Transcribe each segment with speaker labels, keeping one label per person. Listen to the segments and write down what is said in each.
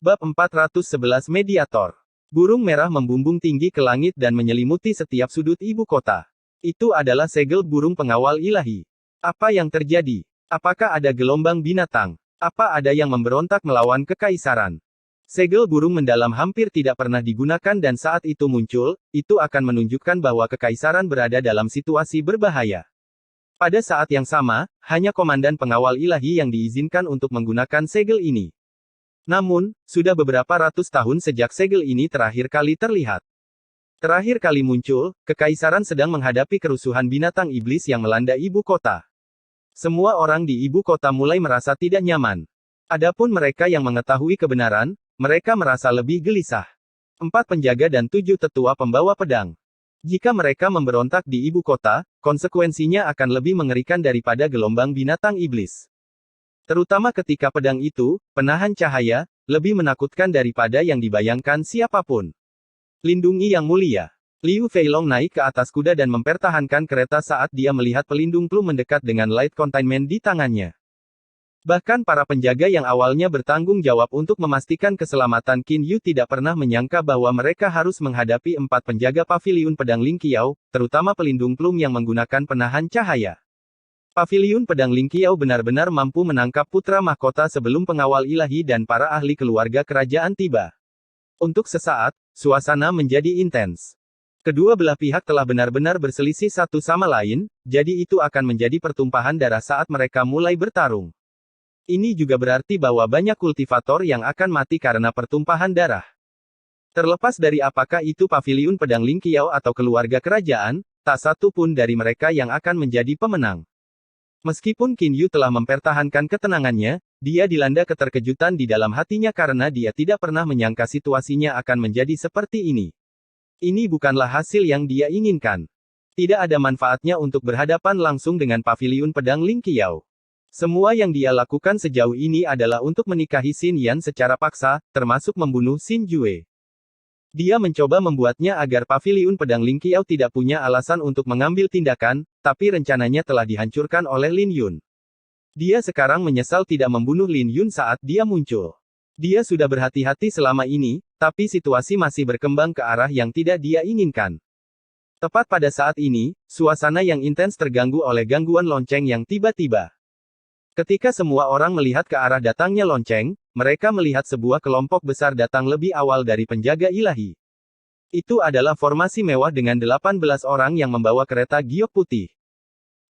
Speaker 1: Bab 411 Mediator. Burung merah membumbung tinggi ke langit dan menyelimuti setiap sudut ibu kota. Itu adalah segel burung pengawal ilahi. Apa yang terjadi? Apakah ada gelombang binatang? Apa ada yang memberontak melawan kekaisaran? Segel burung mendalam hampir tidak pernah digunakan dan saat itu muncul, itu akan menunjukkan bahwa kekaisaran berada dalam situasi berbahaya. Pada saat yang sama, hanya komandan pengawal ilahi yang diizinkan untuk menggunakan segel ini. Namun, sudah beberapa ratus tahun sejak segel ini terakhir kali terlihat. Terakhir kali muncul, kekaisaran sedang menghadapi kerusuhan binatang iblis yang melanda ibu kota. Semua orang di ibu kota mulai merasa tidak nyaman. Adapun mereka yang mengetahui kebenaran, mereka merasa lebih gelisah. 4 penjaga dan 7 tetua pembawa pedang. Jika mereka memberontak di ibu kota, konsekuensinya akan lebih mengerikan daripada gelombang binatang iblis. Terutama ketika pedang itu, penahan cahaya, lebih menakutkan daripada yang dibayangkan siapapun. Lindungi yang mulia. Liu Feilong naik ke atas kuda dan mempertahankan kereta saat dia melihat pelindung plume mendekat dengan light containment di tangannya. Bahkan para penjaga yang awalnya bertanggung jawab untuk memastikan keselamatan Qin Yu tidak pernah menyangka bahwa mereka harus menghadapi 4 penjaga paviliun pedang Ling Qiao, terutama pelindung plume yang menggunakan penahan cahaya. Paviliun pedang Ling Qiao benar-benar mampu menangkap putra mahkota sebelum pengawal ilahi dan para ahli keluarga kerajaan tiba. Untuk sesaat, suasana menjadi intens. Kedua belah pihak telah benar-benar berselisih satu sama lain, jadi itu akan menjadi pertumpahan darah saat mereka mulai bertarung. Ini juga berarti bahwa banyak kultivator yang akan mati karena pertumpahan darah. Terlepas dari apakah itu paviliun pedang Ling Qiao atau keluarga kerajaan, tak satu pun dari mereka yang akan menjadi pemenang. Meskipun Qin Yu telah mempertahankan ketenangannya, dia dilanda keterkejutan di dalam hatinya karena dia tidak pernah menyangka situasinya akan menjadi seperti ini. Ini bukanlah hasil yang dia inginkan. Tidak ada manfaatnya untuk berhadapan langsung dengan paviliun pedang Ling Qiao. Semua yang dia lakukan sejauh ini adalah untuk menikahi Xin Yan secara paksa, termasuk membunuh Xin Jue. Dia mencoba membuatnya agar paviliun pedang Ling Qiao tidak punya alasan untuk mengambil tindakan, tapi rencananya telah dihancurkan oleh Lin Yun. Dia sekarang menyesal tidak membunuh Lin Yun saat dia muncul. Dia sudah berhati-hati selama ini, tapi situasi masih berkembang ke arah yang tidak dia inginkan. Tepat pada saat ini, suasana yang intens terganggu oleh gangguan lonceng yang tiba-tiba. Ketika semua orang melihat ke arah datangnya lonceng, mereka melihat sebuah kelompok besar datang lebih awal dari penjaga ilahi. Itu adalah formasi mewah dengan 18 orang yang membawa kereta giok putih.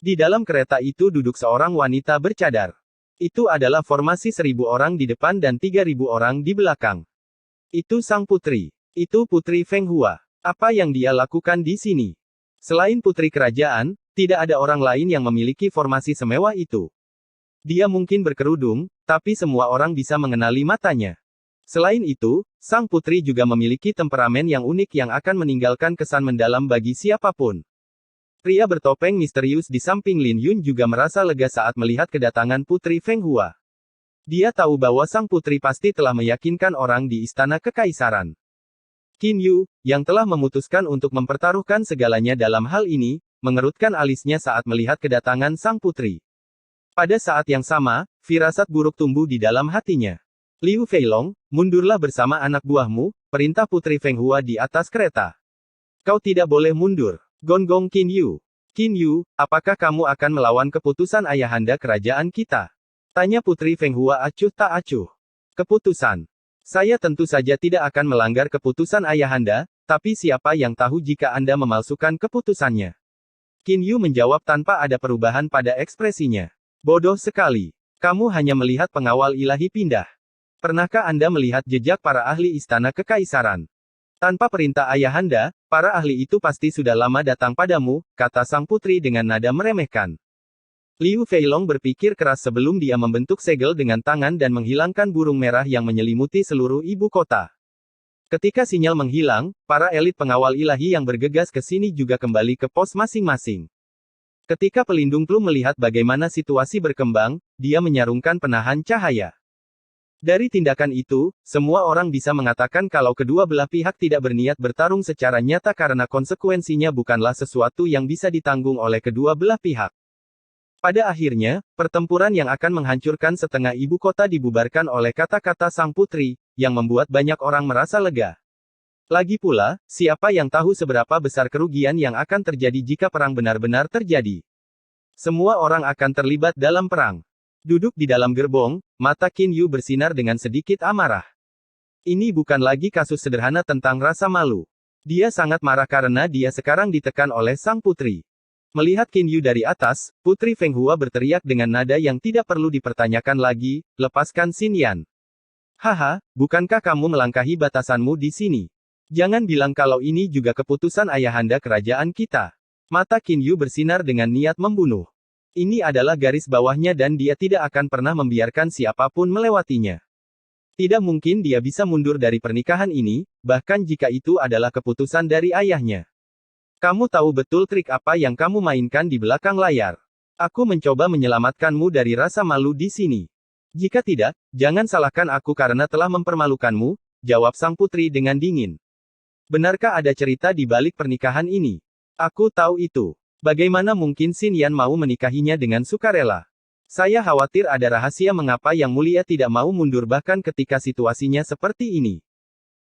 Speaker 1: Di dalam kereta itu duduk seorang wanita bercadar. Itu adalah formasi 1000 orang di depan dan 3000 orang di belakang. Itu sang putri. Itu Putri Feng Hua. Apa yang dia lakukan di sini? Selain putri kerajaan, tidak ada orang lain yang memiliki formasi semewah itu. Dia mungkin berkerudung, tapi semua orang bisa mengenali matanya. Selain itu, sang putri juga memiliki temperamen yang unik yang akan meninggalkan kesan mendalam bagi siapapun. Pria bertopeng misterius di samping Lin Yun juga merasa lega saat melihat kedatangan Putri Feng Hua. Dia tahu bahwa sang putri pasti telah meyakinkan orang di istana kekaisaran. Qin Yu, yang telah memutuskan untuk mempertaruhkan segalanya dalam hal ini, mengerutkan alisnya saat melihat kedatangan sang putri. Pada saat yang sama, firasat buruk tumbuh di dalam hatinya. Liu Feilong, mundurlah bersama anak buahmu, perintah Putri Feng Hua di atas kereta. Kau tidak boleh mundur. Gonggong Qin Yu. Qin Yu, apakah kamu akan melawan keputusan ayahanda kerajaan kita? Tanya Putri Feng Hua acuh tak acuh. Keputusan. Saya tentu saja tidak akan melanggar keputusan ayahanda, tapi siapa yang tahu jika Anda memalsukan keputusannya? Qin Yu menjawab tanpa ada perubahan pada ekspresinya. Bodoh sekali. Kamu hanya melihat pengawal ilahi pindah. Pernahkah Anda melihat jejak para ahli istana kekaisaran? Tanpa perintah ayahanda, para ahli itu pasti sudah lama datang padamu, kata sang putri dengan nada meremehkan. Liu Feilong berpikir keras sebelum dia membentuk segel dengan tangan dan menghilangkan burung merah yang menyelimuti seluruh ibu kota. Ketika sinyal menghilang, para elit pengawal ilahi yang bergegas ke sini juga kembali ke pos masing-masing. Ketika pelindung plume melihat bagaimana situasi berkembang, dia menyarungkan penahan cahaya. Dari tindakan itu, semua orang bisa mengatakan kalau kedua belah pihak tidak berniat bertarung secara nyata karena konsekuensinya bukanlah sesuatu yang bisa ditanggung oleh kedua belah pihak. Pada akhirnya, pertempuran yang akan menghancurkan setengah ibu kota dibubarkan oleh kata-kata sang putri, yang membuat banyak orang merasa lega. Lagi pula, siapa yang tahu seberapa besar kerugian yang akan terjadi jika perang benar-benar terjadi. Semua orang akan terlibat dalam perang. Duduk di dalam gerbong, mata Qin Yu bersinar dengan sedikit amarah. Ini bukan lagi kasus sederhana tentang rasa malu. Dia sangat marah karena dia sekarang ditekan oleh sang putri. Melihat Qin Yu dari atas, Putri Feng Hua berteriak dengan nada yang tidak perlu dipertanyakan lagi, lepaskan Xin Yan. Haha, bukankah kamu melangkahi batasanmu di sini? Jangan bilang kalau ini juga keputusan ayahanda kerajaan kita. Mata Qin Yu bersinar dengan niat membunuh. Ini adalah garis bawahnya dan dia tidak akan pernah membiarkan siapapun melewatinya. Tidak mungkin dia bisa mundur dari pernikahan ini, bahkan jika itu adalah keputusan dari ayahnya. Kamu tahu betul trik apa yang kamu mainkan di belakang layar. Aku mencoba menyelamatkanmu dari rasa malu di sini. Jika tidak, jangan salahkan aku karena telah mempermalukanmu, jawab sang putri dengan dingin. Benarkah ada cerita di balik pernikahan ini? Aku tahu itu. Bagaimana mungkin Xin Yan mau menikahinya dengan sukarela? Saya khawatir ada rahasia mengapa Yang Mulia tidak mau mundur bahkan ketika situasinya seperti ini.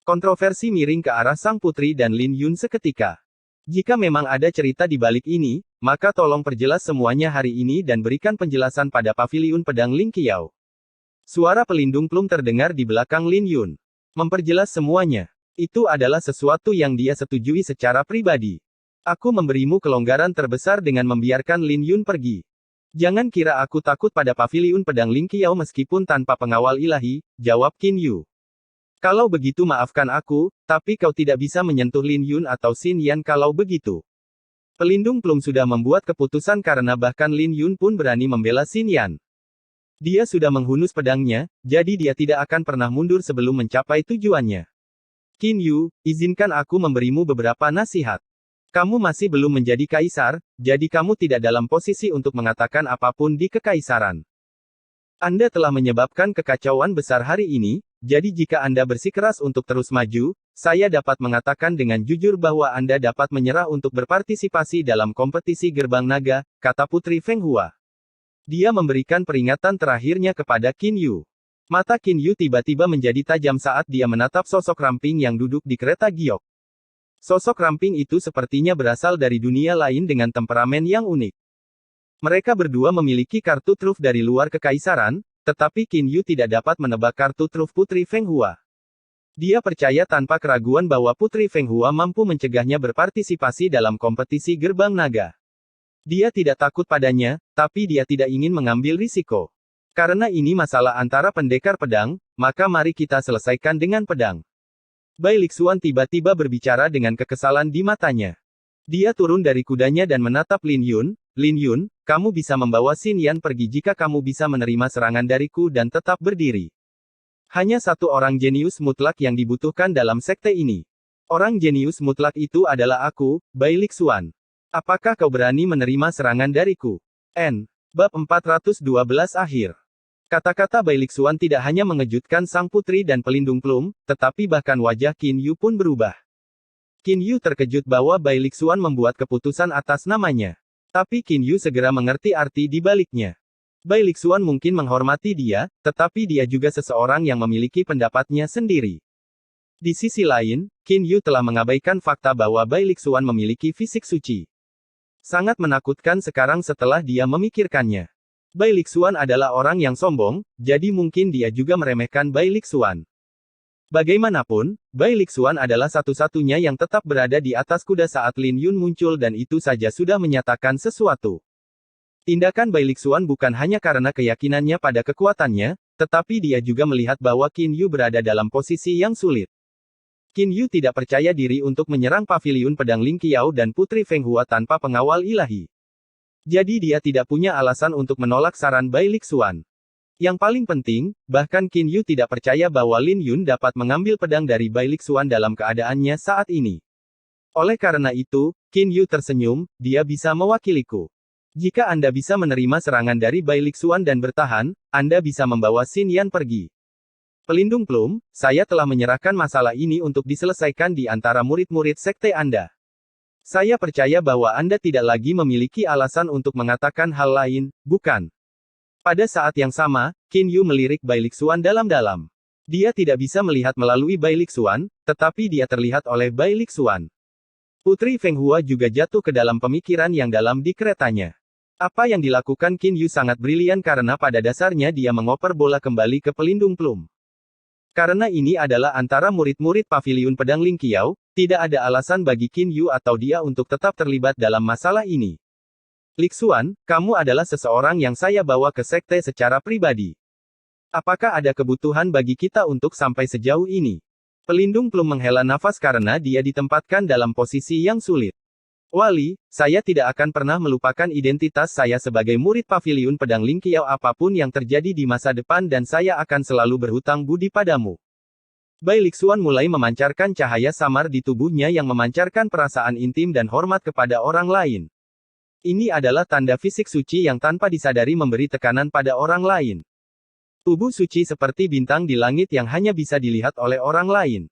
Speaker 1: Kontroversi miring ke arah sang putri dan Lin Yun seketika. Jika memang ada cerita di balik ini, maka tolong perjelas semuanya hari ini dan berikan penjelasan pada paviliun pedang Ling Qiao. Suara pelindung plum terdengar di belakang Lin Yun. Memperjelas semuanya. Itu adalah sesuatu yang dia setujui secara pribadi. Aku memberimu kelonggaran terbesar dengan membiarkan Lin Yun pergi. Jangan kira aku takut pada paviliun pedang Ling Qiao meskipun tanpa pengawal ilahi, jawab Qin Yu. Kalau begitu maafkan aku, tapi kau tidak bisa menyentuh Lin Yun atau Xin Yan kalau begitu. Pelindung plum sudah membuat keputusan karena bahkan Lin Yun pun berani membela Xin Yan. Dia sudah menghunus pedangnya, jadi dia tidak akan pernah mundur sebelum mencapai tujuannya. Qin Yu, izinkan aku memberimu beberapa nasihat. Kamu masih belum menjadi kaisar, jadi kamu tidak dalam posisi untuk mengatakan apapun di kekaisaran. Anda telah menyebabkan kekacauan besar hari ini, jadi jika Anda bersikeras untuk terus maju, saya dapat mengatakan dengan jujur bahwa Anda dapat menyerah untuk berpartisipasi dalam kompetisi Gerbang Naga, kata Putri Feng Hua. Dia memberikan peringatan terakhirnya kepada Qin Yu. Mata Qin Yu tiba-tiba menjadi tajam saat dia menatap sosok ramping yang duduk di kereta giok. Sosok ramping itu sepertinya berasal dari dunia lain dengan temperamen yang unik. Mereka berdua memiliki kartu truf dari luar kekaisaran, tetapi Qin Yu tidak dapat menebak kartu truf Putri Feng Hua. Dia percaya tanpa keraguan bahwa Putri Feng Hua mampu mencegahnya berpartisipasi dalam kompetisi Gerbang Naga. Dia tidak takut padanya, tapi dia tidak ingin mengambil risiko. Karena ini masalah antara pendekar pedang, maka mari kita selesaikan dengan pedang. Bai Lixuan tiba-tiba berbicara dengan kekesalan di matanya. Dia turun dari kudanya dan menatap Lin Yun. Lin Yun, kamu bisa membawa Xin Yan pergi jika kamu bisa menerima serangan dariku dan tetap berdiri. Hanya satu orang jenius mutlak yang dibutuhkan dalam sekte ini. Orang jenius mutlak itu adalah aku, Bai Lixuan. Apakah kau berani menerima serangan dariku? Bab 412 akhir. Kata-kata Bai Lixuan tidak hanya mengejutkan sang putri dan pelindung plum, tetapi bahkan wajah Qin Yu pun berubah. Qin Yu terkejut bahwa Bai Lixuan membuat keputusan atas namanya. Tapi Qin Yu segera mengerti arti di baliknya. Bai Lixuan mungkin menghormati dia, tetapi dia juga seseorang yang memiliki pendapatnya sendiri. Di sisi lain, Qin Yu telah mengabaikan fakta bahwa Bai Lixuan memiliki fisik suci. Sangat menakutkan sekarang setelah dia memikirkannya. Bai Lixuan adalah orang yang sombong, jadi mungkin dia juga meremehkan Bai Lixuan. Bagaimanapun, Bai Lixuan adalah satu-satunya yang tetap berada di atas kuda saat Lin Yun muncul dan itu saja sudah menyatakan sesuatu. Tindakan Bai Lixuan bukan hanya karena keyakinannya pada kekuatannya, tetapi dia juga melihat bahwa Qin Yu berada dalam posisi yang sulit. Qin Yu tidak percaya diri untuk menyerang paviliun pedang Ling Qiao dan Putri Feng Hua tanpa pengawal ilahi. Jadi dia tidak punya alasan untuk menolak saran Bai Lixuan. Yang paling penting, bahkan Qin Yu tidak percaya bahwa Lin Yun dapat mengambil pedang dari Bai Lixuan dalam keadaannya saat ini. Oleh karena itu, Qin Yu tersenyum, dia bisa mewakiliku. Jika Anda bisa menerima serangan dari Bai Lixuan dan bertahan, Anda bisa membawa Xin Yan pergi. Pelindung plum, saya telah menyerahkan masalah ini untuk diselesaikan di antara murid-murid sekte Anda. Saya percaya bahwa Anda tidak lagi memiliki alasan untuk mengatakan hal lain, bukan? Pada saat yang sama, Qin Yu melirik Bai Lixuan dalam-dalam. Dia tidak bisa melihat melalui Bai Lixuan, tetapi dia terlihat oleh Bai Lixuan. Putri Feng Hua juga jatuh ke dalam pemikiran yang dalam di keretanya. Apa yang dilakukan Qin Yu sangat brilian karena pada dasarnya dia mengoper bola kembali ke pelindung plum. Karena ini adalah antara murid-murid Paviliun Pedang Ling Qiao, tidak ada alasan bagi Qin Yu atau dia untuk tetap terlibat dalam masalah ini. Lixuan, kamu adalah seseorang yang saya bawa ke sekte secara pribadi. Apakah ada kebutuhan bagi kita untuk sampai sejauh ini? Pelindung plum menghela nafas karena dia ditempatkan dalam posisi yang sulit. Wali, saya tidak akan pernah melupakan identitas saya sebagai murid Paviliun Pedang Ling Qiao apapun yang terjadi di masa depan dan saya akan selalu berhutang budi padamu. Bai Lixuan mulai memancarkan cahaya samar di tubuhnya yang memancarkan perasaan intim dan hormat kepada orang lain. Ini adalah tanda fisik suci yang tanpa disadari memberi tekanan pada orang lain. Tubuh suci seperti bintang di langit yang hanya bisa dilihat oleh orang lain.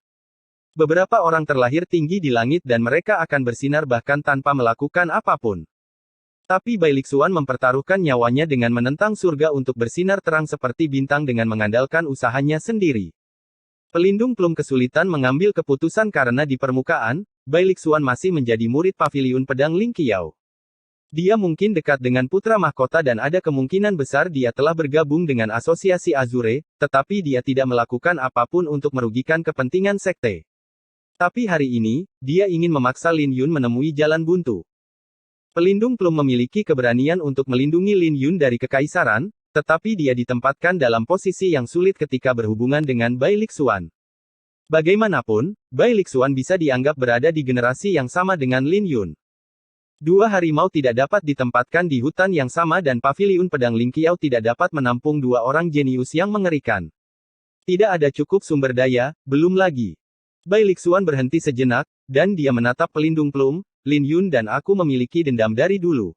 Speaker 1: Beberapa orang terlahir tinggi di langit dan mereka akan bersinar bahkan tanpa melakukan apapun. Tapi Bai Lixuan mempertaruhkan nyawanya dengan menentang surga untuk bersinar terang seperti bintang dengan mengandalkan usahanya sendiri. Pelindung plum kesulitan mengambil keputusan karena di permukaan, Bai Lixuan masih menjadi murid Paviliun Pedang Ling Qiao. Dia mungkin dekat dengan putra mahkota dan ada kemungkinan besar dia telah bergabung dengan asosiasi Azure, tetapi dia tidak melakukan apapun untuk merugikan kepentingan sekte. Tapi hari ini, dia ingin memaksa Lin Yun menemui jalan buntu. Pelindung plum memiliki keberanian untuk melindungi Lin Yun dari kekaisaran, tetapi dia ditempatkan dalam posisi yang sulit ketika berhubungan dengan Bai Lixuan. Bagaimanapun, Bai Lixuan bisa dianggap berada di generasi yang sama dengan Lin Yun. Dua harimau tidak dapat ditempatkan di hutan yang sama dan Paviliun Pedang Ling Qiao tidak dapat menampung dua orang jenius yang mengerikan. Tidak ada cukup sumber daya, belum lagi. Bai Lixuan berhenti sejenak, dan dia menatap pelindung plum, Lin Yun dan aku memiliki dendam dari dulu.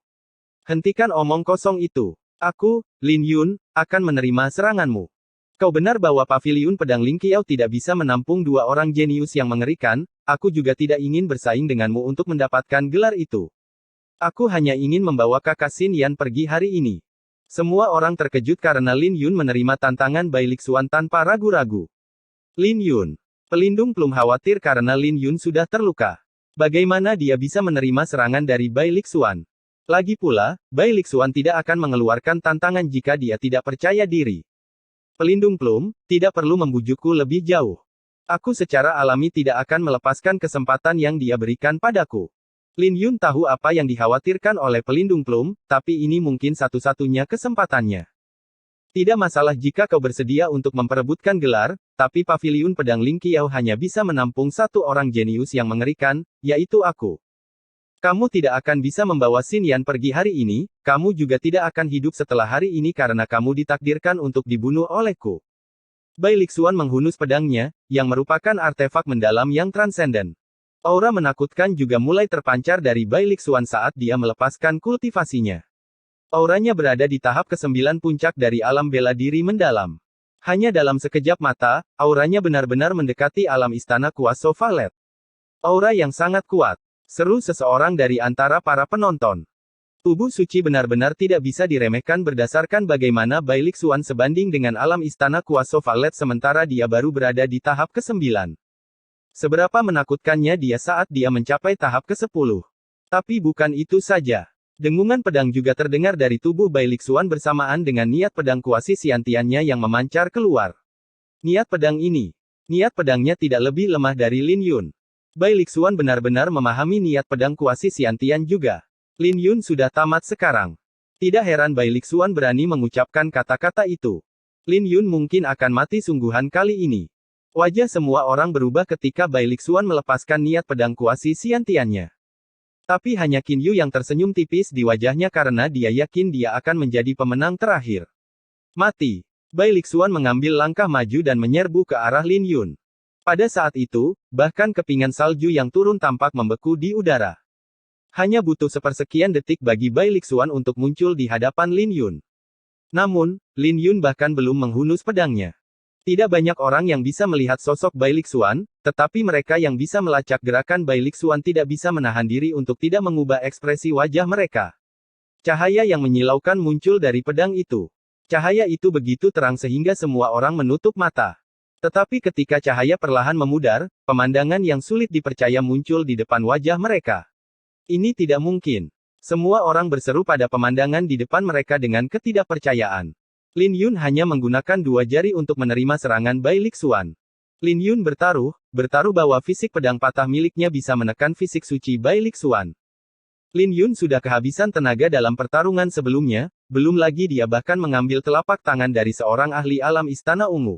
Speaker 1: Hentikan omong kosong itu. Aku, Lin Yun, akan menerima seranganmu. Kau benar bahwa Paviliun Pedang Ling Qiao tidak bisa menampung dua orang jenius yang mengerikan, aku juga tidak ingin bersaing denganmu untuk mendapatkan gelar itu. Aku hanya ingin membawa kakak Xin Yan pergi hari ini. Semua orang terkejut karena Lin Yun menerima tantangan Bai Lixuan tanpa ragu-ragu. Lin Yun. Pelindung plum khawatir karena Lin Yun sudah terluka. Bagaimana dia bisa menerima serangan dari Bai Lixuan? Lagi pula, Bai Lixuan tidak akan mengeluarkan tantangan jika dia tidak percaya diri. Pelindung plum, tidak perlu membujukku lebih jauh. Aku secara alami tidak akan melepaskan kesempatan yang dia berikan padaku. Lin Yun tahu apa yang dikhawatirkan oleh pelindung plum, tapi ini mungkin satu-satunya kesempatannya. Tidak masalah jika kau bersedia untuk memperebutkan gelar, tapi Paviliun Pedang Ling Qiao hanya bisa menampung satu orang jenius yang mengerikan, yaitu aku. Kamu tidak akan bisa membawa Xin Yan pergi hari ini, kamu juga tidak akan hidup setelah hari ini karena kamu ditakdirkan untuk dibunuh olehku. Bai Lixuan menghunus pedangnya, yang merupakan artefak mendalam yang transenden. Aura menakutkan juga mulai terpancar dari Bai Lixuan saat dia melepaskan kultivasinya. Auranya berada di tahap ke-9 puncak dari alam bela diri mendalam. Hanya dalam sekejap mata, auranya benar-benar mendekati alam istana kuasa Valet. Aura yang sangat kuat. Seru seseorang dari antara para penonton. Tubuh suci benar-benar tidak bisa diremehkan berdasarkan bagaimana Bai Lixuan sebanding dengan alam istana kuasa Valet sementara dia baru berada di tahap ke-9. Seberapa menakutkannya dia saat dia mencapai tahap ke-10. Tapi bukan itu saja. Dengungan pedang juga terdengar dari tubuh Bai Lixuan bersamaan dengan niat pedang kuasi Siantiannya yang memancar keluar. Niat pedang ini. Niat pedangnya tidak lebih lemah dari Lin Yun. Bai Lixuan benar-benar memahami niat pedang kuasi Siantian juga. Lin Yun sudah tamat sekarang. Tidak heran Bai Lixuan berani mengucapkan kata-kata itu. Lin Yun mungkin akan mati sungguhan kali ini. Wajah semua orang berubah ketika Bai Lixuan melepaskan niat pedang kuasi Siantiannya. Tapi hanya Qin Yu yang tersenyum tipis di wajahnya karena dia yakin dia akan menjadi pemenang terakhir. Mati. Bai Lixuan mengambil langkah maju dan menyerbu ke arah Lin Yun. Pada saat itu, bahkan kepingan salju yang turun tampak membeku di udara. Hanya butuh sepersekian detik bagi Bai Lixuan untuk muncul di hadapan Lin Yun. Namun, Lin Yun bahkan belum menghunus pedangnya. Tidak banyak orang yang bisa melihat sosok Bai Lixuan, tetapi mereka yang bisa melacak gerakan Bai Lixuan tidak bisa menahan diri untuk tidak mengubah ekspresi wajah mereka. Cahaya yang menyilaukan muncul dari pedang itu. Cahaya itu begitu terang sehingga semua orang menutup mata. Tetapi ketika cahaya perlahan memudar, pemandangan yang sulit dipercaya muncul di depan wajah mereka. Ini tidak mungkin. Semua orang berseru pada pemandangan di depan mereka dengan ketidakpercayaan. Lin Yun hanya menggunakan 2 jari untuk menerima serangan Bai Lixuan. Lin Yun bertaruh bahwa fisik pedang patah miliknya bisa menekan fisik suci Bai Lixuan. Lin Yun sudah kehabisan tenaga dalam pertarungan sebelumnya, belum lagi dia bahkan mengambil telapak tangan dari seorang ahli alam Istana Ungu.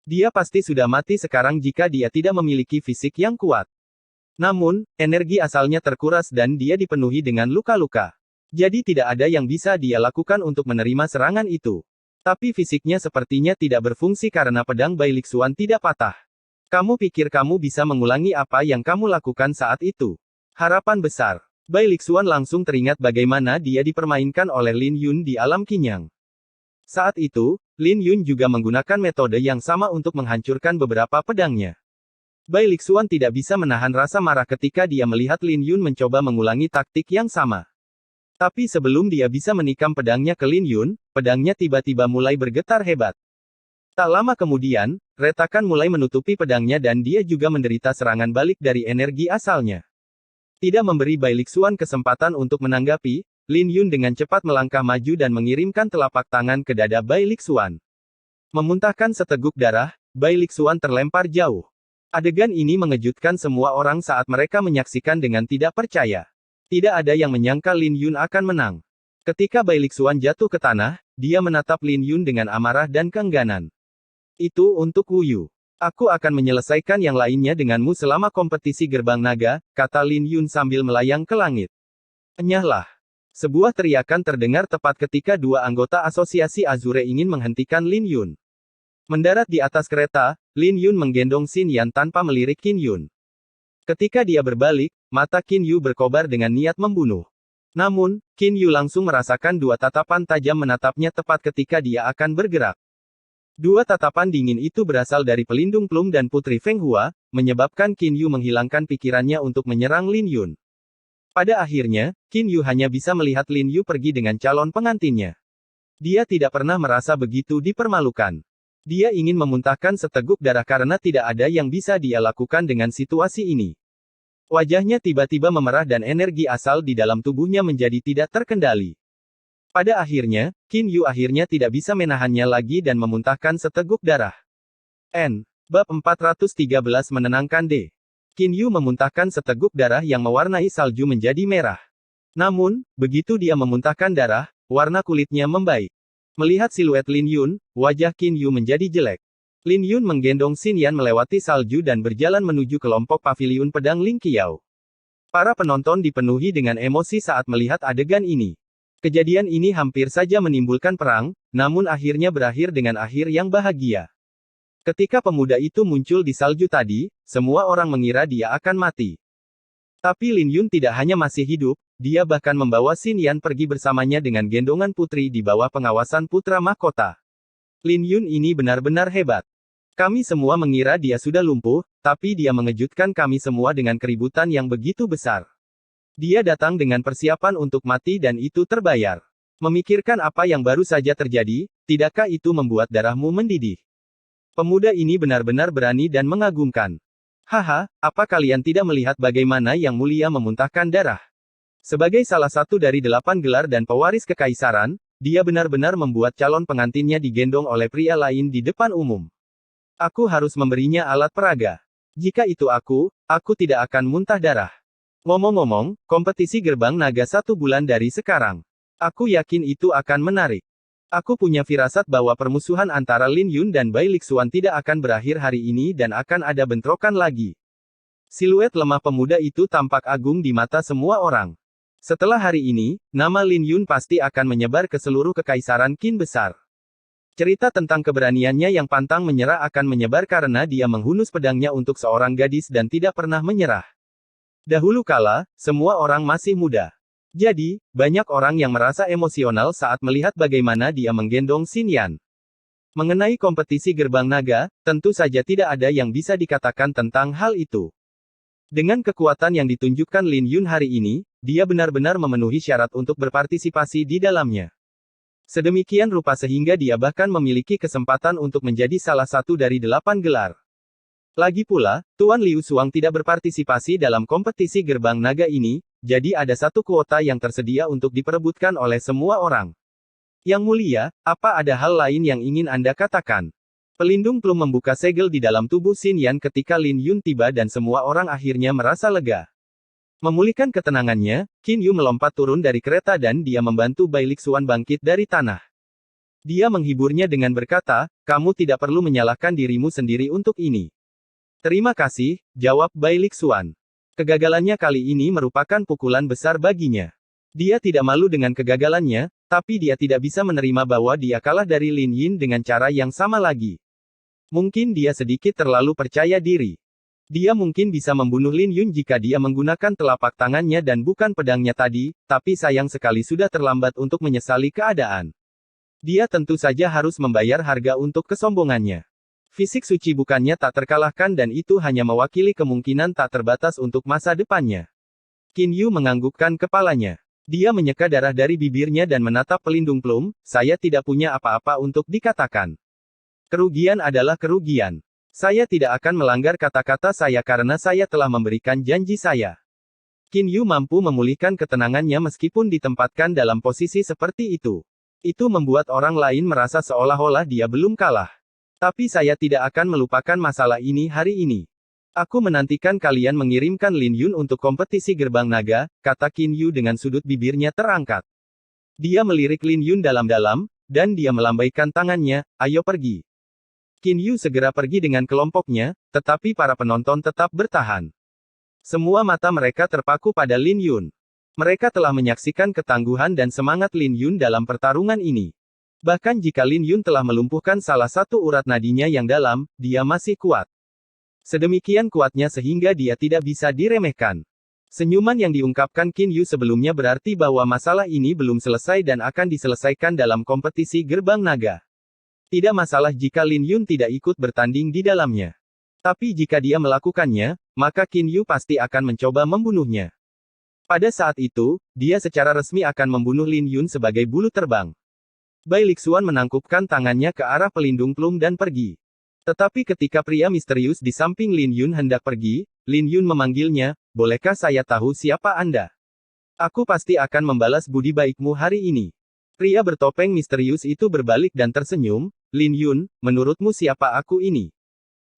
Speaker 1: Dia pasti sudah mati sekarang jika dia tidak memiliki fisik yang kuat. Namun, energi asalnya terkuras dan dia dipenuhi dengan luka-luka. Jadi tidak ada yang bisa dia lakukan untuk menerima serangan itu. Tapi fisiknya sepertinya tidak berfungsi karena pedang Bai Lixuan tidak patah. Kamu pikir kamu bisa mengulangi apa yang kamu lakukan saat itu? Harapan besar. Bai Lixuan langsung teringat bagaimana dia dipermainkan oleh Lin Yun di alam Qinyang. Saat itu, Lin Yun juga menggunakan metode yang sama untuk menghancurkan beberapa pedangnya. Bai Lixuan tidak bisa menahan rasa marah ketika dia melihat Lin Yun mencoba mengulangi taktik yang sama. Tapi sebelum dia bisa menikam pedangnya ke Lin Yun, pedangnya tiba-tiba mulai bergetar hebat. Tak lama kemudian, retakan mulai menutupi pedangnya dan dia juga menderita serangan balik dari energi asalnya. Tidak memberi Bai Lixuan kesempatan untuk menanggapi, Lin Yun dengan cepat melangkah maju dan mengirimkan telapak tangan ke dada Bai Lixuan. Memuntahkan seteguk darah, Bai Lixuan terlempar jauh. Adegan ini mengejutkan semua orang saat mereka menyaksikan dengan tidak percaya. Tidak ada yang menyangka Lin Yun akan menang. Ketika Bai Lixuan jatuh ke tanah, dia menatap Lin Yun dengan amarah dan keengganan. Itu untuk Wu Yu. Aku akan menyelesaikan yang lainnya denganmu selama kompetisi gerbang naga, kata Lin Yun sambil melayang ke langit. Enyahlah. Sebuah teriakan terdengar tepat ketika 2 anggota asosiasi Azure ingin menghentikan Lin Yun. Mendarat di atas kereta, Lin Yun menggendong Xin Yan tanpa melirik Qin Yun. Ketika dia berbalik, mata Qin Yu berkobar dengan niat membunuh. Namun, Qin Yu langsung merasakan 2 tatapan tajam menatapnya tepat ketika dia akan bergerak. 2 tatapan dingin itu berasal dari pelindung Plum dan Putri Feng Hua, menyebabkan Qin Yu menghilangkan pikirannya untuk menyerang Lin Yun. Pada akhirnya, Qin Yu hanya bisa melihat Lin Yu pergi dengan calon pengantinnya. Dia tidak pernah merasa begitu dipermalukan. Dia ingin memuntahkan seteguk darah karena tidak ada yang bisa dia lakukan dengan situasi ini. Wajahnya tiba-tiba memerah dan energi asal di dalam tubuhnya menjadi tidak terkendali. Pada akhirnya, Qin Yu akhirnya tidak bisa menahannya lagi dan memuntahkan seteguk darah. Bab 413 menenangkan D. Qin Yu memuntahkan seteguk darah yang mewarnai salju menjadi merah. Namun, begitu dia memuntahkan darah, warna kulitnya membaik. Melihat siluet Lin Yun, wajah Qin Yu menjadi jelek. Lin Yun menggendong Xin Yan melewati salju dan berjalan menuju kelompok paviliun pedang Ling Qiao. Para penonton dipenuhi dengan emosi saat melihat adegan ini. Kejadian ini hampir saja menimbulkan perang, namun akhirnya berakhir dengan akhir yang bahagia. Ketika pemuda itu muncul di salju tadi, semua orang mengira dia akan mati. Tapi Lin Yun tidak hanya masih hidup, dia bahkan membawa Xin Yan pergi bersamanya dengan gendongan putri di bawah pengawasan putra mahkota. Lin Yun ini benar-benar hebat. Kami semua mengira dia sudah lumpuh, tapi dia mengejutkan kami semua dengan keributan yang begitu besar. Dia datang dengan persiapan untuk mati dan itu terbayar. Memikirkan apa yang baru saja terjadi, tidakkah itu membuat darahmu mendidih? Pemuda ini benar-benar berani dan mengagumkan. Haha, apa kalian tidak melihat bagaimana Yang Mulia memuntahkan darah? Sebagai salah satu dari 8 gelar dan pewaris kekaisaran, dia benar-benar membuat calon pengantinnya digendong oleh pria lain di depan umum. Aku harus memberinya alat peraga. Jika itu aku tidak akan muntah darah. Ngomong-ngomong, kompetisi gerbang naga 1 bulan dari sekarang. Aku yakin itu akan menarik. Aku punya firasat bahwa permusuhan antara Lin Yun dan Bai Lixuan tidak akan berakhir hari ini dan akan ada bentrokan lagi. Siluet lemah pemuda itu tampak agung di mata semua orang. Setelah hari ini, nama Lin Yun pasti akan menyebar ke seluruh kekaisaran Qin besar. Cerita tentang keberaniannya yang pantang menyerah akan menyebar karena dia menghunus pedangnya untuk seorang gadis dan tidak pernah menyerah. Dahulu kala, semua orang masih muda. Jadi, banyak orang yang merasa emosional saat melihat bagaimana dia menggendong Xin Yan. Mengenai kompetisi gerbang naga, tentu saja tidak ada yang bisa dikatakan tentang hal itu. Dengan kekuatan yang ditunjukkan Lin Yun hari ini, dia benar-benar memenuhi syarat untuk berpartisipasi di dalamnya. Sedemikian rupa sehingga dia bahkan memiliki kesempatan untuk menjadi salah satu dari 8 gelar. Lagi pula, Tuan Liu Xuang tidak berpartisipasi dalam kompetisi gerbang naga ini, jadi ada satu kuota yang tersedia untuk diperebutkan oleh semua orang. Yang mulia, apa ada hal lain yang ingin Anda katakan? Pelindung plum membuka segel di dalam tubuh Xin Yan ketika Lin Yun tiba dan semua orang akhirnya merasa lega. Memulihkan ketenangannya, Qin Yu melompat turun dari kereta dan dia membantu Bai Lixuan bangkit dari tanah. Dia menghiburnya dengan berkata, kamu tidak perlu menyalahkan dirimu sendiri untuk ini. Terima kasih, jawab Bai Lixuan. Kegagalannya kali ini merupakan pukulan besar baginya. Dia tidak malu dengan kegagalannya, tapi dia tidak bisa menerima bahwa dia kalah dari Lin Yin dengan cara yang sama lagi. Mungkin dia sedikit terlalu percaya diri. Dia mungkin bisa membunuh Lin Yun jika dia menggunakan telapak tangannya dan bukan pedangnya tadi, tapi sayang sekali sudah terlambat untuk menyesali keadaan. Dia tentu saja harus membayar harga untuk kesombongannya. Fisik suci bukannya tak terkalahkan dan itu hanya mewakili kemungkinan tak terbatas untuk masa depannya. Qin Yu menganggukkan kepalanya. Dia menyeka darah dari bibirnya dan menatap pelindung plum, saya tidak punya apa-apa untuk dikatakan. Kerugian adalah kerugian. Saya tidak akan melanggar kata-kata saya karena saya telah memberikan janji saya. Qin Yu mampu memulihkan ketenangannya meskipun ditempatkan dalam posisi seperti itu. Itu membuat orang lain merasa seolah-olah dia belum kalah. Tapi saya tidak akan melupakan masalah ini hari ini. Aku menantikan kalian mengirimkan Lin Yun untuk kompetisi gerbang naga, kata Qin Yu dengan sudut bibirnya terangkat. Dia melirik Lin Yun dalam-dalam, dan dia melambaikan tangannya, ayo pergi. Qin Yu segera pergi dengan kelompoknya, tetapi para penonton tetap bertahan. Semua mata mereka terpaku pada Lin Yun. Mereka telah menyaksikan ketangguhan dan semangat Lin Yun dalam pertarungan ini. Bahkan jika Lin Yun telah melumpuhkan salah satu urat nadinya yang dalam, dia masih kuat. Sedemikian kuatnya sehingga dia tidak bisa diremehkan. Senyuman yang diungkapkan Qin Yu sebelumnya berarti bahwa masalah ini belum selesai dan akan diselesaikan dalam kompetisi gerbang naga. Tidak masalah jika Lin Yun tidak ikut bertanding di dalamnya. Tapi jika dia melakukannya, maka Qin Yu pasti akan mencoba membunuhnya. Pada saat itu, dia secara resmi akan membunuh Lin Yun sebagai bulu terbang. Bai Lixuan menangkupkan tangannya ke arah pelindung plum dan pergi. Tetapi ketika pria misterius di samping Lin Yun hendak pergi, Lin Yun memanggilnya, bolehkah saya tahu siapa Anda? Aku pasti akan membalas budi baikmu hari ini. Pria bertopeng misterius itu berbalik dan tersenyum, Lin Yun, menurutmu siapa aku ini?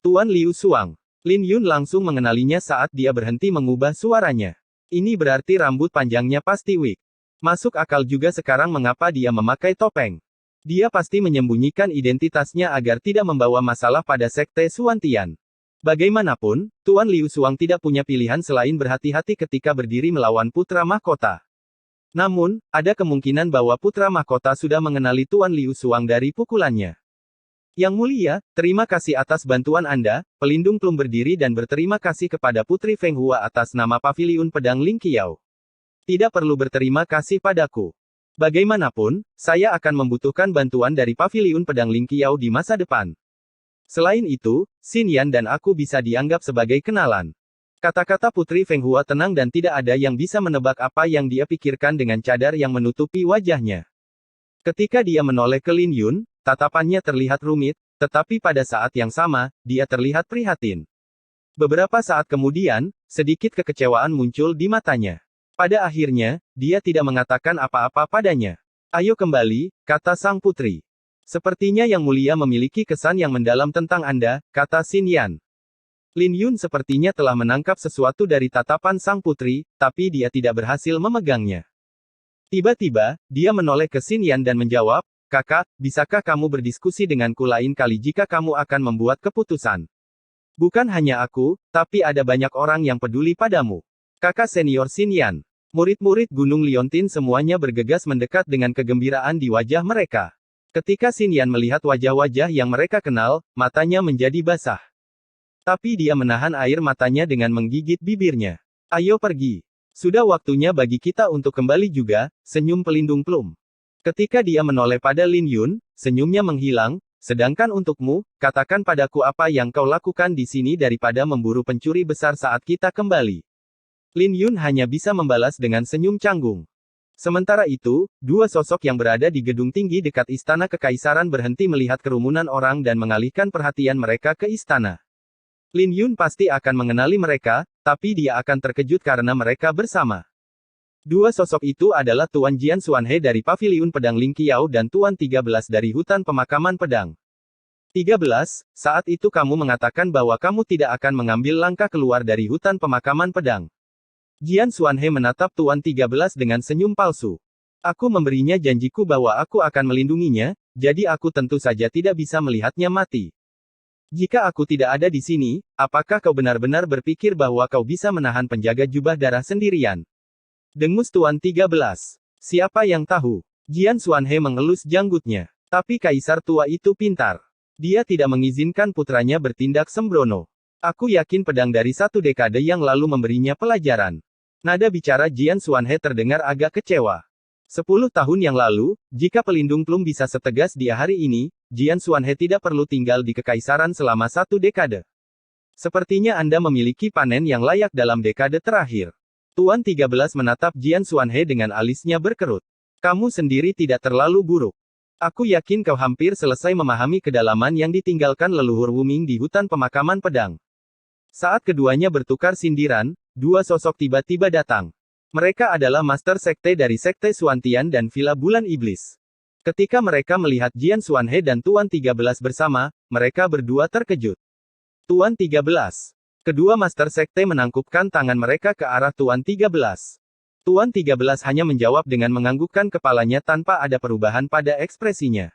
Speaker 1: Tuan Liu Xuang. Lin Yun langsung mengenalinya saat dia berhenti mengubah suaranya. Ini berarti rambut panjangnya pasti wig. Masuk akal juga sekarang mengapa dia memakai topeng. Dia pasti menyembunyikan identitasnya agar tidak membawa masalah pada sekte Xuantian. Bagaimanapun, Tuan Liu Xuang tidak punya pilihan selain berhati-hati ketika berdiri melawan putra mahkota. Namun, ada kemungkinan bahwa putra mahkota sudah mengenali Tuan Liu Xuang dari pukulannya. Yang mulia, terima kasih atas bantuan Anda, pelindung plum berdiri dan berterima kasih kepada Putri Feng Hua atas nama Paviliun Pedang Ling Qiao. Tidak perlu berterima kasih padaku. Bagaimanapun, saya akan membutuhkan bantuan dari Paviliun Pedang Ling Qiao di masa depan. Selain itu, Xin Yan dan aku bisa dianggap sebagai kenalan. Kata-kata Putri Feng Hua tenang dan tidak ada yang bisa menebak apa yang dia pikirkan dengan cadar yang menutupi wajahnya. Ketika dia menoleh ke Lin Yun, tatapannya terlihat rumit, tetapi pada saat yang sama, dia terlihat prihatin. Beberapa saat kemudian, sedikit kekecewaan muncul di matanya. Pada akhirnya, dia tidak mengatakan apa-apa padanya. Ayo kembali, kata sang putri. Sepertinya Yang Mulia memiliki kesan yang mendalam tentang Anda, kata Xin Yan. Lin Yun sepertinya telah menangkap sesuatu dari tatapan sang putri, tapi dia tidak berhasil memegangnya. Tiba-tiba, dia menoleh ke Xin Yan dan menjawab, kakak, bisakah kamu berdiskusi denganku lain kali jika kamu akan membuat keputusan? Bukan hanya aku, tapi ada banyak orang yang peduli padamu. Kakak senior Xin Yan. Murid-murid Gunung Liontin semuanya bergegas mendekat dengan kegembiraan di wajah mereka. Ketika Xin Yan melihat wajah-wajah yang mereka kenal, matanya menjadi basah. Tapi dia menahan air matanya dengan menggigit bibirnya. Ayo pergi. Sudah waktunya bagi kita untuk kembali juga, senyum pelindung plum. Ketika dia menoleh pada Lin Yun, senyumnya menghilang, sedangkan untukmu, katakan padaku apa yang kau lakukan di sini daripada memburu pencuri besar saat kita kembali. Lin Yun hanya bisa membalas dengan senyum canggung. Sementara itu, dua sosok yang berada di gedung tinggi dekat Istana Kekaisaran berhenti melihat kerumunan orang dan mengalihkan perhatian mereka ke istana. Lin Yun pasti akan mengenali mereka, tapi dia akan terkejut karena mereka bersama. Dua sosok itu adalah Tuan Jian Xuanhe dari Paviliun Pedang Ling Qiao dan Tuan 13 dari Hutan Pemakaman Pedang. 13, saat itu kamu mengatakan bahwa kamu tidak akan mengambil langkah keluar dari Hutan Pemakaman Pedang. Jian Xuanhe menatap Tuan 13 dengan senyum palsu. Aku memberinya janjiku bahwa aku akan melindunginya, jadi aku tentu saja tidak bisa melihatnya mati. Jika aku tidak ada di sini, apakah kau benar-benar berpikir bahwa kau bisa menahan penjaga jubah darah sendirian? Dengus Tuan 13. Siapa yang tahu? Jian Xuanhe mengelus janggutnya. Tapi kaisar tua itu pintar. Dia tidak mengizinkan putranya bertindak sembrono. Aku yakin pedang dari satu dekade yang lalu memberinya pelajaran. Nada bicara Jian Xuanhe terdengar agak kecewa. 10 tahun yang lalu, jika pelindung Plum bisa setegas dia hari ini, Jian Xuanhe tidak perlu tinggal di kekaisaran selama 1 dekade. Sepertinya Anda memiliki panen yang layak dalam dekade terakhir. Tuan 13 menatap Jian Xuanhe dengan alisnya berkerut. Kamu sendiri tidak terlalu buruk. Aku yakin kau hampir selesai memahami kedalaman yang ditinggalkan leluhur Wuming di Hutan Pemakaman Pedang. Saat keduanya bertukar sindiran, dua sosok tiba-tiba datang. Mereka adalah Master Sekte dari Sekte Xuantian dan Villa Bulan Iblis. Ketika mereka melihat Jian Xuanhe dan Tuan 13 bersama, mereka berdua terkejut. Tuan 13. Kedua Master Sekte menangkupkan tangan mereka ke arah Tuan 13. Tuan 13 hanya menjawab dengan menganggukkan kepalanya tanpa ada perubahan pada ekspresinya.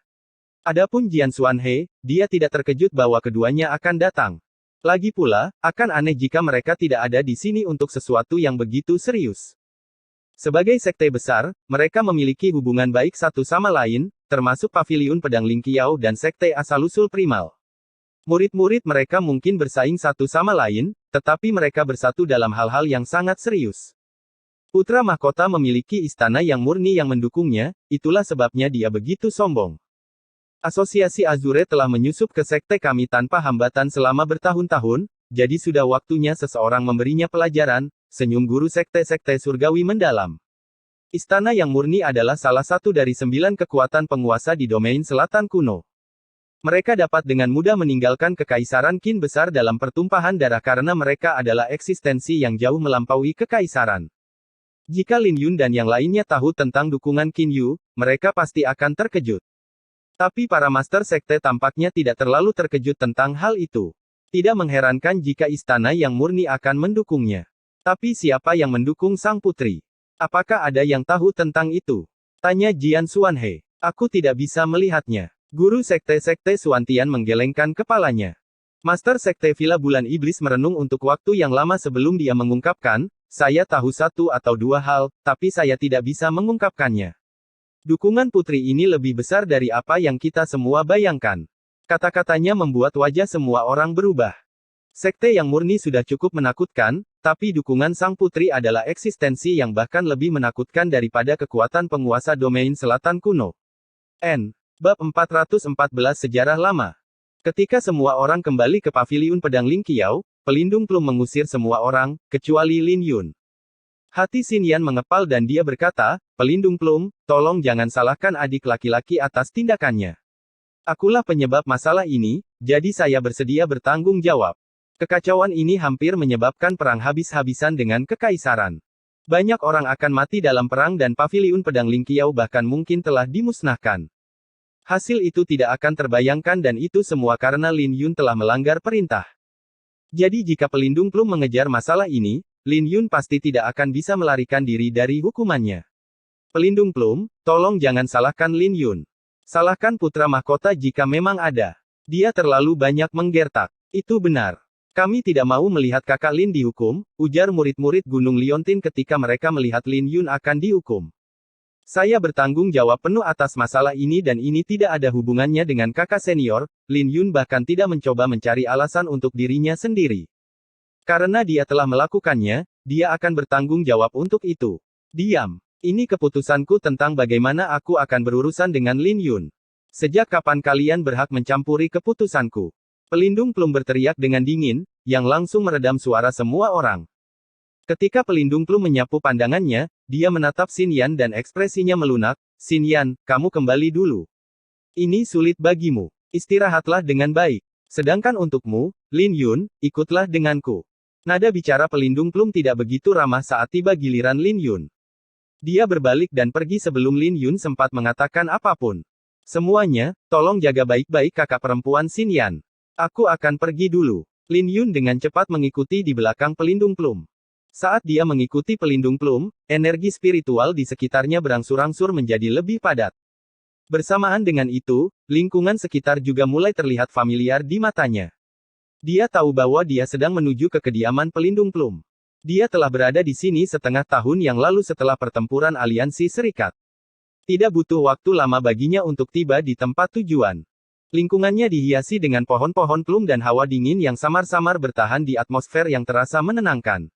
Speaker 1: Adapun Jian Xuanhe, dia tidak terkejut bahwa keduanya akan datang. Lagi pula, akan aneh jika mereka tidak ada di sini untuk sesuatu yang begitu serius. Sebagai sekte besar, mereka memiliki hubungan baik satu sama lain, termasuk Paviliun Pedang Ling Qiao dan Sekte Asal-Usul Primal. Murid-murid mereka mungkin bersaing satu sama lain, tetapi mereka bersatu dalam hal-hal yang sangat serius. Putra mahkota memiliki istana yang murni yang mendukungnya, itulah sebabnya dia begitu sombong. Asosiasi Azure telah menyusup ke sekte kami tanpa hambatan selama bertahun-tahun, jadi sudah waktunya seseorang memberinya pelajaran, senyum guru sekte-sekte surgawi mendalam. Istana yang murni adalah salah satu dari 9 kekuatan penguasa di domain selatan kuno. Mereka dapat dengan mudah meninggalkan kekaisaran Qin besar dalam pertumpahan darah karena mereka adalah eksistensi yang jauh melampaui kekaisaran. Jika Lin Yun dan yang lainnya tahu tentang dukungan Qin Yu, mereka pasti akan terkejut. Tapi para Master Sekte tampaknya tidak terlalu terkejut tentang hal itu. Tidak mengherankan jika istana yang murni akan mendukungnya. Tapi siapa yang mendukung sang putri? Apakah ada yang tahu tentang itu? Tanya Jian Xuanhe. Aku tidak bisa melihatnya. Guru sekte-sekte Xuantian menggelengkan kepalanya. Master Sekte Villa Bulan Iblis merenung untuk waktu yang lama sebelum dia mengungkapkan, saya tahu satu atau dua hal, tapi saya tidak bisa mengungkapkannya. Dukungan putri ini lebih besar dari apa yang kita semua bayangkan. Kata-katanya membuat wajah semua orang berubah. Sekte yang murni sudah cukup menakutkan, tapi dukungan sang putri adalah eksistensi yang bahkan lebih menakutkan daripada kekuatan penguasa domain selatan kuno. Bab 414 Sejarah Lama. Ketika semua orang kembali ke Paviliun Pedang Ling Qiao, pelindung Plum mengusir semua orang, kecuali Lin Yun. Hati Xin Yan mengepal dan dia berkata, pelindung Plum, tolong jangan salahkan adik laki-laki atas tindakannya. Akulah penyebab masalah ini, jadi saya bersedia bertanggung jawab. Kekacauan ini hampir menyebabkan perang habis-habisan dengan kekaisaran. Banyak orang akan mati dalam perang dan Paviliun Pedang Ling Qiao bahkan mungkin telah dimusnahkan. Hasil itu tidak akan terbayangkan dan itu semua karena Lin Yun telah melanggar perintah. Jadi jika pelindung Plum mengejar masalah ini, Lin Yun pasti tidak akan bisa melarikan diri dari hukumannya. Pelindung Plum, tolong jangan salahkan Lin Yun. Salahkan putra mahkota jika memang ada. Dia terlalu banyak menggertak. Itu benar. Kami tidak mau melihat kakak Lin dihukum, ujar murid-murid Gunung Liontin ketika mereka melihat Lin Yun akan dihukum. Saya bertanggung jawab penuh atas masalah ini dan ini tidak ada hubungannya dengan kakak senior, Lin Yun bahkan tidak mencoba mencari alasan untuk dirinya sendiri. Karena dia telah melakukannya, dia akan bertanggung jawab untuk itu. Diam. Ini keputusanku tentang bagaimana aku akan berurusan dengan Lin Yun. Sejak kapan kalian berhak mencampuri keputusanku? Pelindung Plum berteriak dengan dingin, yang langsung meredam suara semua orang. Ketika pelindung Plum menyapu pandangannya, dia menatap Xin Yan dan ekspresinya melunak. Xin Yan, kamu kembali dulu. Ini sulit bagimu. Istirahatlah dengan baik. Sedangkan untukmu, Lin Yun, ikutlah denganku. Nada bicara pelindung Plum tidak begitu ramah saat tiba giliran Lin Yun. Dia berbalik dan pergi sebelum Lin Yun sempat mengatakan apapun. Semuanya, tolong jaga baik-baik kakak perempuan Xin Yan. Aku akan pergi dulu. Lin Yun dengan cepat mengikuti di belakang pelindung Plum. Saat dia mengikuti pelindung Plum, energi spiritual di sekitarnya berangsur-angsur menjadi lebih padat. Bersamaan dengan itu, lingkungan sekitar juga mulai terlihat familiar di matanya. Dia tahu bahwa dia sedang menuju ke kediaman pelindung Plum. Dia telah berada di sini setengah tahun yang lalu setelah pertempuran Aliansi Serikat. Tidak butuh waktu lama baginya untuk tiba di tempat tujuan. Lingkungannya dihiasi dengan pohon-pohon plum dan hawa dingin yang samar-samar bertahan di atmosfer yang terasa menenangkan.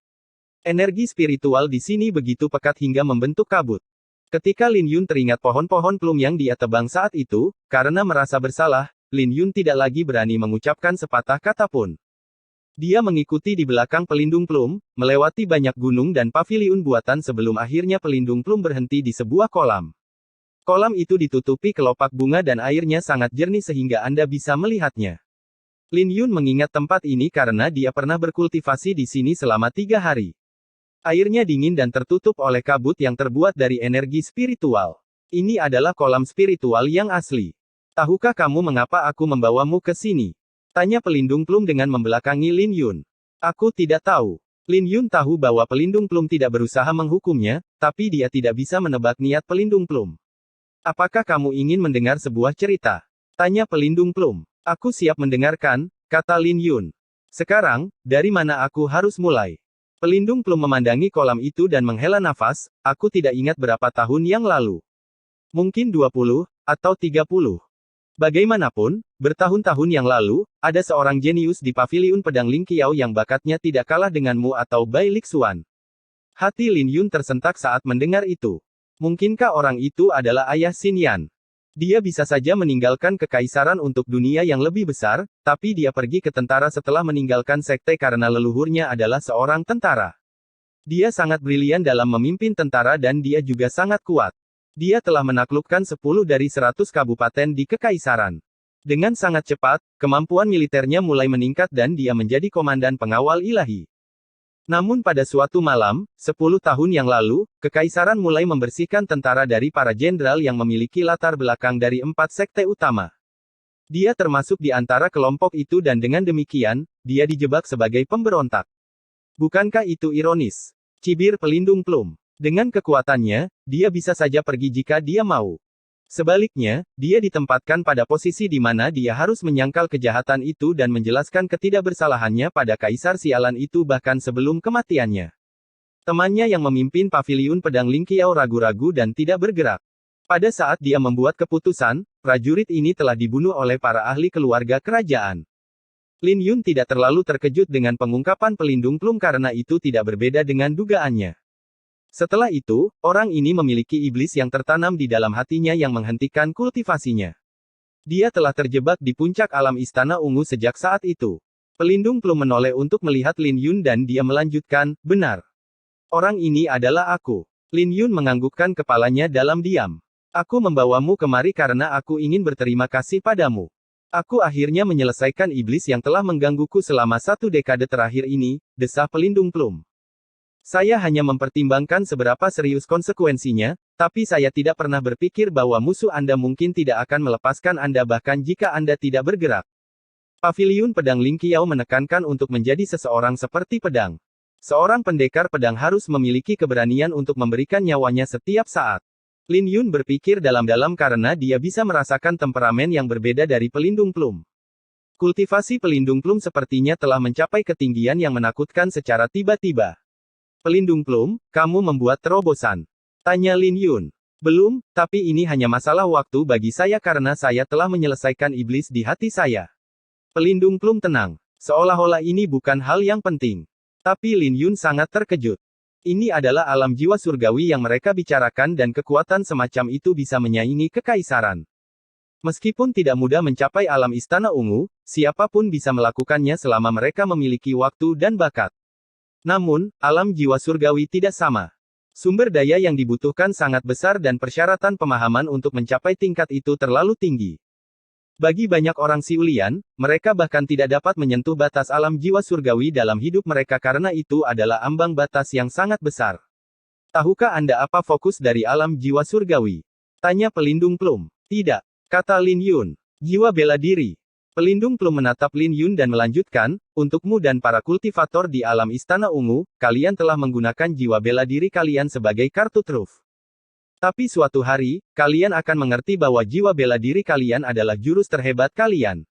Speaker 1: Energi spiritual di sini begitu pekat hingga membentuk kabut. Ketika Lin Yun teringat pohon-pohon plum yang dia tebang saat itu, karena merasa bersalah, Lin Yun tidak lagi berani mengucapkan sepatah kata pun. Dia mengikuti di belakang pelindung plum, melewati banyak gunung dan paviliun buatan sebelum akhirnya pelindung plum berhenti di sebuah kolam. Kolam itu ditutupi kelopak bunga dan airnya sangat jernih sehingga Anda bisa melihatnya. Lin Yun mengingat tempat ini karena dia pernah berkultivasi di sini selama 3 hari. Airnya dingin dan tertutup oleh kabut yang terbuat dari energi spiritual. Ini adalah kolam spiritual yang asli. Tahukah kamu mengapa aku membawamu ke sini? Tanya pelindung plum dengan membelakangi Lin Yun. Aku tidak tahu. Lin Yun tahu bahwa pelindung plum tidak berusaha menghukumnya, tapi dia tidak bisa menebak niat pelindung plum. Apakah kamu ingin mendengar sebuah cerita? Tanya pelindung plum. Aku siap mendengarkan, kata Lin Yun. Sekarang, dari mana aku harus mulai? Pelindung plum memandangi kolam itu dan menghela nafas, aku tidak ingat berapa tahun yang lalu. Mungkin 20, atau 30. Bagaimanapun, bertahun-tahun yang lalu, ada seorang jenius di paviliun pedang Ling Qiao yang bakatnya tidak kalah denganmu atau Bai Lixuan. Hati Lin Yun tersentak saat mendengar itu. Mungkinkah orang itu adalah ayah Xin Yan? Dia bisa saja meninggalkan kekaisaran untuk dunia yang lebih besar, tapi dia pergi ke tentara setelah meninggalkan sekte karena leluhurnya adalah seorang tentara. Dia sangat brilian dalam memimpin tentara dan dia juga sangat kuat. Dia telah menaklukkan 10 dari 100 kabupaten di kekaisaran. Dengan sangat cepat, kemampuan militernya mulai meningkat dan dia menjadi komandan pengawal ilahi. Namun pada suatu malam, 10 tahun yang lalu, kekaisaran mulai membersihkan tentara dari para jenderal yang memiliki latar belakang dari 4 sekte utama. Dia termasuk di antara kelompok itu dan dengan demikian, dia dijebak sebagai pemberontak. Bukankah itu ironis? Cibir pelindung plum. Dengan kekuatannya, dia bisa saja pergi jika dia mau. Sebaliknya, dia ditempatkan pada posisi di mana dia harus menyangkal kejahatan itu dan menjelaskan ketidakbersalahannya pada kaisar sialan itu bahkan sebelum kematiannya. Temannya yang memimpin paviliun pedang Ling Qiao ragu-ragu dan tidak bergerak. Pada saat dia membuat keputusan, prajurit ini telah dibunuh oleh para ahli keluarga kerajaan. Lin Yun tidak terlalu terkejut dengan pengungkapan pelindung plum karena itu tidak berbeda dengan dugaannya. Setelah itu, orang ini memiliki iblis yang tertanam di dalam hatinya yang menghentikan kultivasinya. Dia telah terjebak di puncak alam Istana Ungu sejak saat itu. Pelindung plum menoleh untuk melihat Lin Yun dan dia melanjutkan, benar. Orang ini adalah aku. Lin Yun menganggukkan kepalanya dalam diam. Aku membawamu kemari karena aku ingin berterima kasih padamu. Aku akhirnya menyelesaikan iblis yang telah menggangguku selama 1 dekade terakhir ini, desah pelindung plum. Saya hanya mempertimbangkan seberapa serius konsekuensinya, tapi saya tidak pernah berpikir bahwa musuh Anda mungkin tidak akan melepaskan Anda bahkan jika Anda tidak bergerak. Paviliun pedang Ling Qiao menekankan untuk menjadi seseorang seperti pedang. Seorang pendekar pedang harus memiliki keberanian untuk memberikan nyawanya setiap saat. Lin Yun berpikir dalam-dalam karena dia bisa merasakan temperamen yang berbeda dari pelindung plum. Kultivasi pelindung plum sepertinya telah mencapai ketinggian yang menakutkan secara tiba-tiba. Pelindung plum, kamu membuat terobosan. Tanya Lin Yun. Belum, tapi ini hanya masalah waktu bagi saya karena saya telah menyelesaikan iblis di hati saya. Pelindung plum tenang. Seolah-olah ini bukan hal yang penting. Tapi Lin Yun sangat terkejut. Ini adalah alam jiwa surgawi yang mereka bicarakan dan kekuatan semacam itu bisa menyaingi kekaisaran. Meskipun tidak mudah mencapai alam Istana Ungu, siapapun bisa melakukannya selama mereka memiliki waktu dan bakat. Namun, alam jiwa surgawi tidak sama. Sumber daya yang dibutuhkan sangat besar dan persyaratan pemahaman untuk mencapai tingkat itu terlalu tinggi. Bagi banyak orang Siulian, mereka bahkan tidak dapat menyentuh batas alam jiwa surgawi dalam hidup mereka karena itu adalah ambang batas yang sangat besar. Tahukah Anda apa fokus dari alam jiwa surgawi? Tanya pelindung Plum. Tidak, kata Lin Yun. Jiwa bela diri. Pelindung Plum menatap Lin Yun dan melanjutkan, untukmu dan para kultivator di alam Istana Ungu, kalian telah menggunakan jiwa bela diri kalian sebagai kartu truf. Tapi suatu hari, kalian akan mengerti bahwa jiwa bela diri kalian adalah jurus terhebat kalian.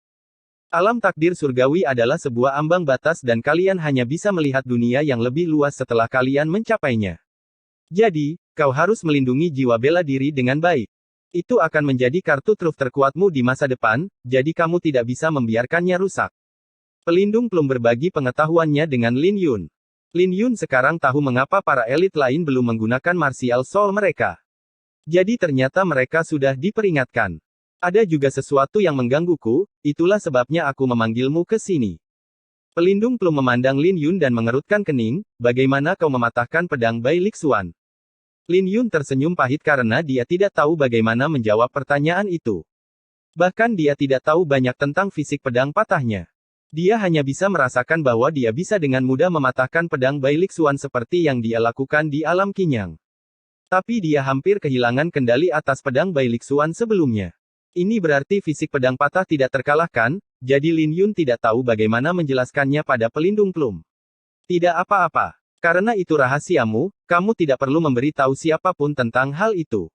Speaker 1: Alam takdir surgawi adalah sebuah ambang batas dan kalian hanya bisa melihat dunia yang lebih luas setelah kalian mencapainya. Jadi, kau harus melindungi jiwa bela diri dengan baik. Itu akan menjadi kartu truf terkuatmu di masa depan, jadi kamu tidak bisa membiarkannya rusak. Pelindung Plum berbagi pengetahuannya dengan Lin Yun. Lin Yun sekarang tahu mengapa para elit lain belum menggunakan martial soul mereka. Jadi ternyata mereka sudah diperingatkan. Ada juga sesuatu yang menggangguku, itulah sebabnya aku memanggilmu ke sini. Pelindung Plum memandang Lin Yun dan mengerutkan kening, bagaimana kau mematahkan pedang Bai Lixuan? Lin Yun tersenyum pahit karena dia tidak tahu bagaimana menjawab pertanyaan itu. Bahkan dia tidak tahu banyak tentang fisik pedang patahnya. Dia hanya bisa merasakan bahwa dia bisa dengan mudah mematahkan pedang Bai Lixuan seperti yang dia lakukan di alam Qinyang. Tapi dia hampir kehilangan kendali atas pedang Bai Lixuan sebelumnya. Ini berarti fisik pedang patah tidak terkalahkan, jadi Lin Yun tidak tahu bagaimana menjelaskannya pada pelindung Plum. Tidak apa-apa. Karena itu rahasiamu, kamu tidak perlu memberi tahu siapapun tentang hal itu.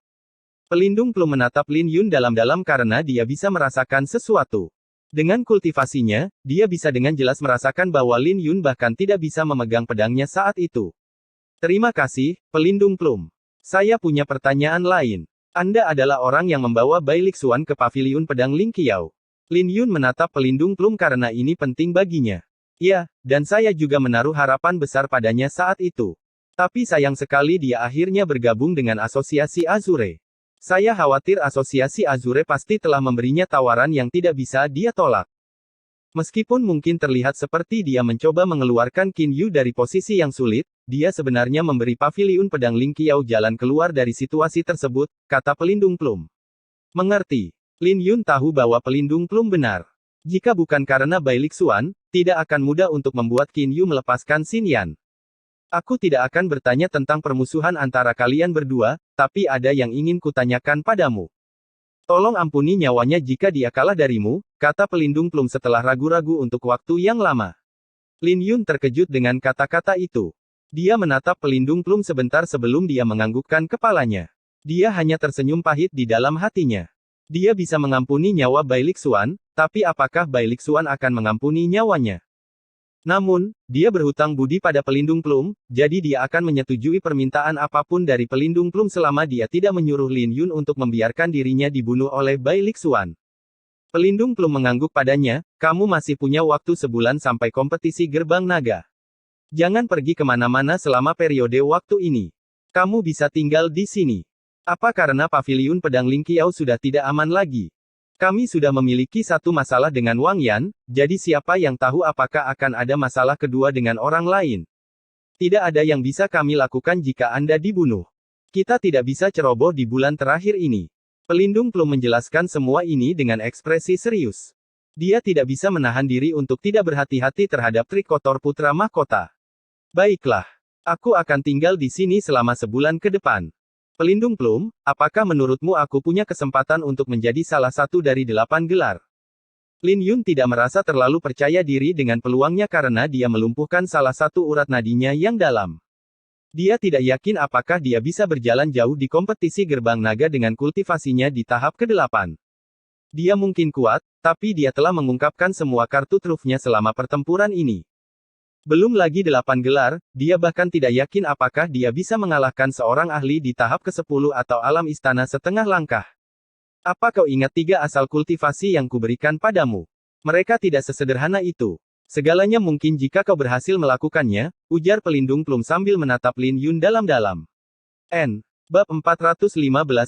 Speaker 1: Pelindung Plum menatap Lin Yun dalam-dalam karena dia bisa merasakan sesuatu. Dengan kultivasinya, dia bisa dengan jelas merasakan bahwa Lin Yun bahkan tidak bisa memegang pedangnya saat itu. Terima kasih, pelindung Plum. Saya punya pertanyaan lain. Anda adalah orang yang membawa Bai Lixuan ke paviliun pedang Ling Qiao. Lin Yun menatap pelindung Plum karena ini penting baginya. Ya, dan saya juga menaruh harapan besar padanya saat itu. Tapi sayang sekali dia akhirnya bergabung dengan Asosiasi Azure. Saya khawatir Asosiasi Azure pasti telah memberinya tawaran yang tidak bisa dia tolak. Meskipun mungkin terlihat seperti dia mencoba mengeluarkan Qin Yu dari posisi yang sulit, dia sebenarnya memberi paviliun pedang Ling Qiao jalan keluar dari situasi tersebut, kata pelindung Plum. Mengerti. Lin Yun tahu bahwa pelindung Plum benar. Jika bukan karena Bai Lixuan, tidak akan mudah untuk membuat Qin Yu melepaskan Xin Yan. Aku tidak akan bertanya tentang permusuhan antara kalian berdua, tapi ada yang ingin kutanyakan padamu. Tolong ampuni nyawanya jika dia kalah darimu, kata pelindung Plum setelah ragu-ragu untuk waktu yang lama. Lin Yun terkejut dengan kata-kata itu. Dia menatap pelindung Plum sebentar sebelum dia menganggukkan kepalanya. Dia hanya tersenyum pahit di dalam hatinya. Dia bisa mengampuni nyawa Bai Lixuan, tapi apakah Bai Lixuan akan mengampuni nyawanya? Namun, dia berhutang budi pada pelindung Plum, jadi dia akan menyetujui permintaan apapun dari pelindung Plum selama dia tidak menyuruh Lin Yun untuk membiarkan dirinya dibunuh oleh Bai Lixuan. Pelindung Plum mengangguk padanya, kamu masih punya waktu sebulan sampai kompetisi Gerbang Naga. Jangan pergi kemana-mana selama periode waktu ini. Kamu bisa tinggal di sini. Apa karena paviliun pedang Ling Qiao sudah tidak aman lagi? Kami sudah memiliki satu masalah dengan Wang Yan, jadi siapa yang tahu apakah akan ada masalah kedua dengan orang lain? Tidak ada yang bisa kami lakukan jika Anda dibunuh. Kita tidak bisa ceroboh di bulan terakhir ini. Pelindung Plum menjelaskan semua ini dengan ekspresi serius. Dia tidak bisa menahan diri untuk tidak berhati-hati terhadap trik kotor putra mahkota. Baiklah. Aku akan tinggal di sini selama sebulan ke depan. Pelindung Plum, apakah menurutmu aku punya kesempatan untuk menjadi salah satu dari 8 gelar? Lin Yun tidak merasa terlalu percaya diri dengan peluangnya karena dia melumpuhkan salah satu urat nadinya yang dalam. Dia tidak yakin apakah dia bisa berjalan jauh di kompetisi Gerbang Naga dengan kultivasinya di tahap ke-8. Dia mungkin kuat, tapi dia telah mengungkapkan semua kartu trufnya selama pertempuran ini. Belum lagi 8 gelar, dia bahkan tidak yakin apakah dia bisa mengalahkan seorang ahli di tahap ke-10 atau alam istana setengah langkah. Apa kau ingat 3 asal kultivasi yang kuberikan padamu? Mereka tidak sesederhana itu. Segalanya mungkin jika kau berhasil melakukannya, ujar pelindung Plum sambil menatap Lin Yun dalam-dalam. Bab 415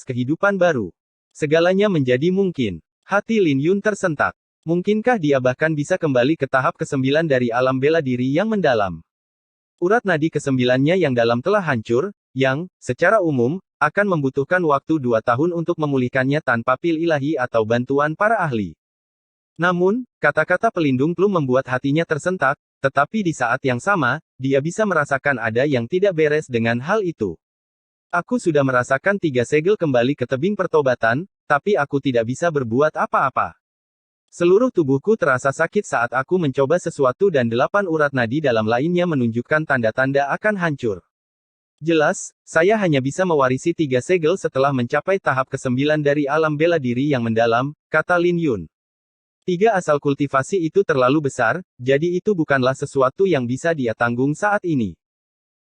Speaker 1: Kehidupan Baru. Segalanya menjadi mungkin. Hati Lin Yun tersentak. Mungkinkah dia bahkan bisa kembali ke tahap ke-9 dari alam bela diri yang mendalam? Urat nadi kesembilannya yang dalam telah hancur, yang, secara umum, akan membutuhkan waktu 2 tahun untuk memulihkannya tanpa pil ilahi atau bantuan para ahli. Namun, kata-kata pelindung plum membuat hatinya tersentak, tetapi di saat yang sama, dia bisa merasakan ada yang tidak beres dengan hal itu. Aku sudah merasakan 3 segel kembali ke tebing pertobatan, tapi aku tidak bisa berbuat apa-apa. Seluruh tubuhku terasa sakit saat aku mencoba sesuatu dan 8 urat nadi dalam lainnya menunjukkan tanda-tanda akan hancur. Jelas, saya hanya bisa mewarisi 3 segel setelah mencapai tahap ke-9 dari alam bela diri yang mendalam, kata Lin Yun. 3 asal kultivasi itu terlalu besar, jadi itu bukanlah sesuatu yang bisa dia tanggung saat ini.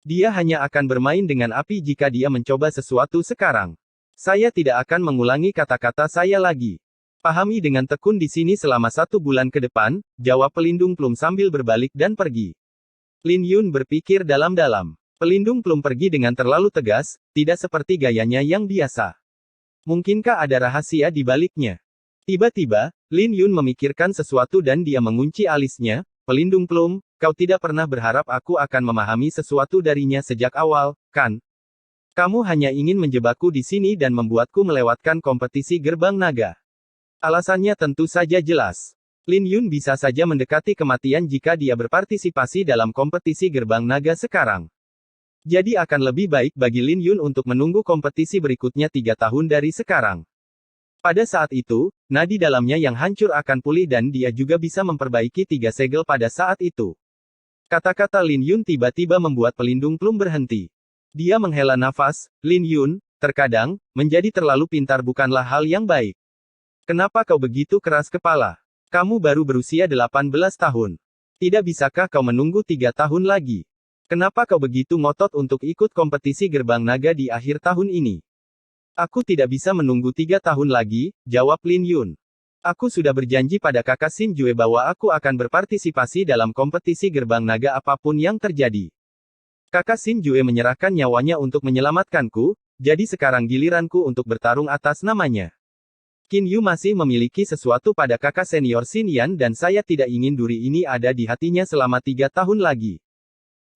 Speaker 1: Dia hanya akan bermain dengan api jika dia mencoba sesuatu sekarang. Saya tidak akan mengulangi kata-kata saya lagi. Pahami dengan tekun di sini selama 1 bulan ke depan, jawab pelindung plum sambil berbalik dan pergi. Lin Yun berpikir dalam-dalam. Pelindung plum pergi dengan terlalu tegas, tidak seperti gayanya yang biasa. Mungkinkah ada rahasia di baliknya? Tiba-tiba, Lin Yun memikirkan sesuatu dan dia mengunci alisnya. Pelindung plum, kau tidak pernah berharap aku akan memahami sesuatu darinya sejak awal, kan? Kamu hanya ingin menjebakku di sini dan membuatku melewatkan kompetisi gerbang naga. Alasannya tentu saja jelas. Lin Yun bisa saja mendekati kematian jika dia berpartisipasi dalam kompetisi gerbang naga sekarang. Jadi akan lebih baik bagi Lin Yun untuk menunggu kompetisi berikutnya 3 tahun dari sekarang. Pada saat itu, nadi dalamnya yang hancur akan pulih dan dia juga bisa memperbaiki 3 segel pada saat itu. Kata-kata Lin Yun tiba-tiba membuat pelindung plum berhenti. Dia menghela nafas. Lin Yun, terkadang, menjadi terlalu pintar bukanlah hal yang baik. Kenapa kau begitu keras kepala? Kamu baru berusia 18 tahun. Tidak bisakah kau menunggu 3 tahun lagi? Kenapa kau begitu ngotot untuk ikut kompetisi gerbang naga di akhir tahun ini? Aku tidak bisa menunggu 3 tahun lagi, jawab Lin Yun. Aku sudah berjanji pada kakak Xin Jue bahwa aku akan berpartisipasi dalam kompetisi gerbang naga apapun yang terjadi. Kakak Xin Jue menyerahkan nyawanya untuk menyelamatkanku, jadi sekarang giliranku untuk bertarung atas namanya. Qin Yu masih memiliki sesuatu pada kakak senior Xin Yan dan saya tidak ingin duri ini ada di hatinya selama 3 tahun lagi.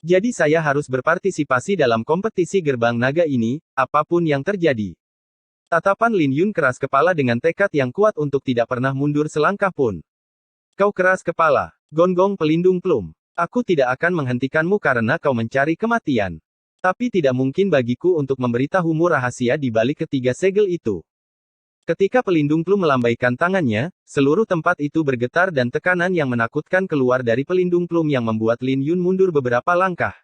Speaker 1: Jadi saya harus berpartisipasi dalam kompetisi gerbang naga ini, apapun yang terjadi. Tatapan Lin Yun keras kepala dengan tekad yang kuat untuk tidak pernah mundur selangkah pun. Kau keras kepala, gonggong pelindung plum. Aku tidak akan menghentikanmu karena kau mencari kematian. Tapi tidak mungkin bagiku untuk memberitahumu rahasia di balik ketiga segel itu. Ketika pelindung plum melambaikan tangannya, seluruh tempat itu bergetar dan tekanan yang menakutkan keluar dari pelindung plum yang membuat Lin Yun mundur beberapa langkah.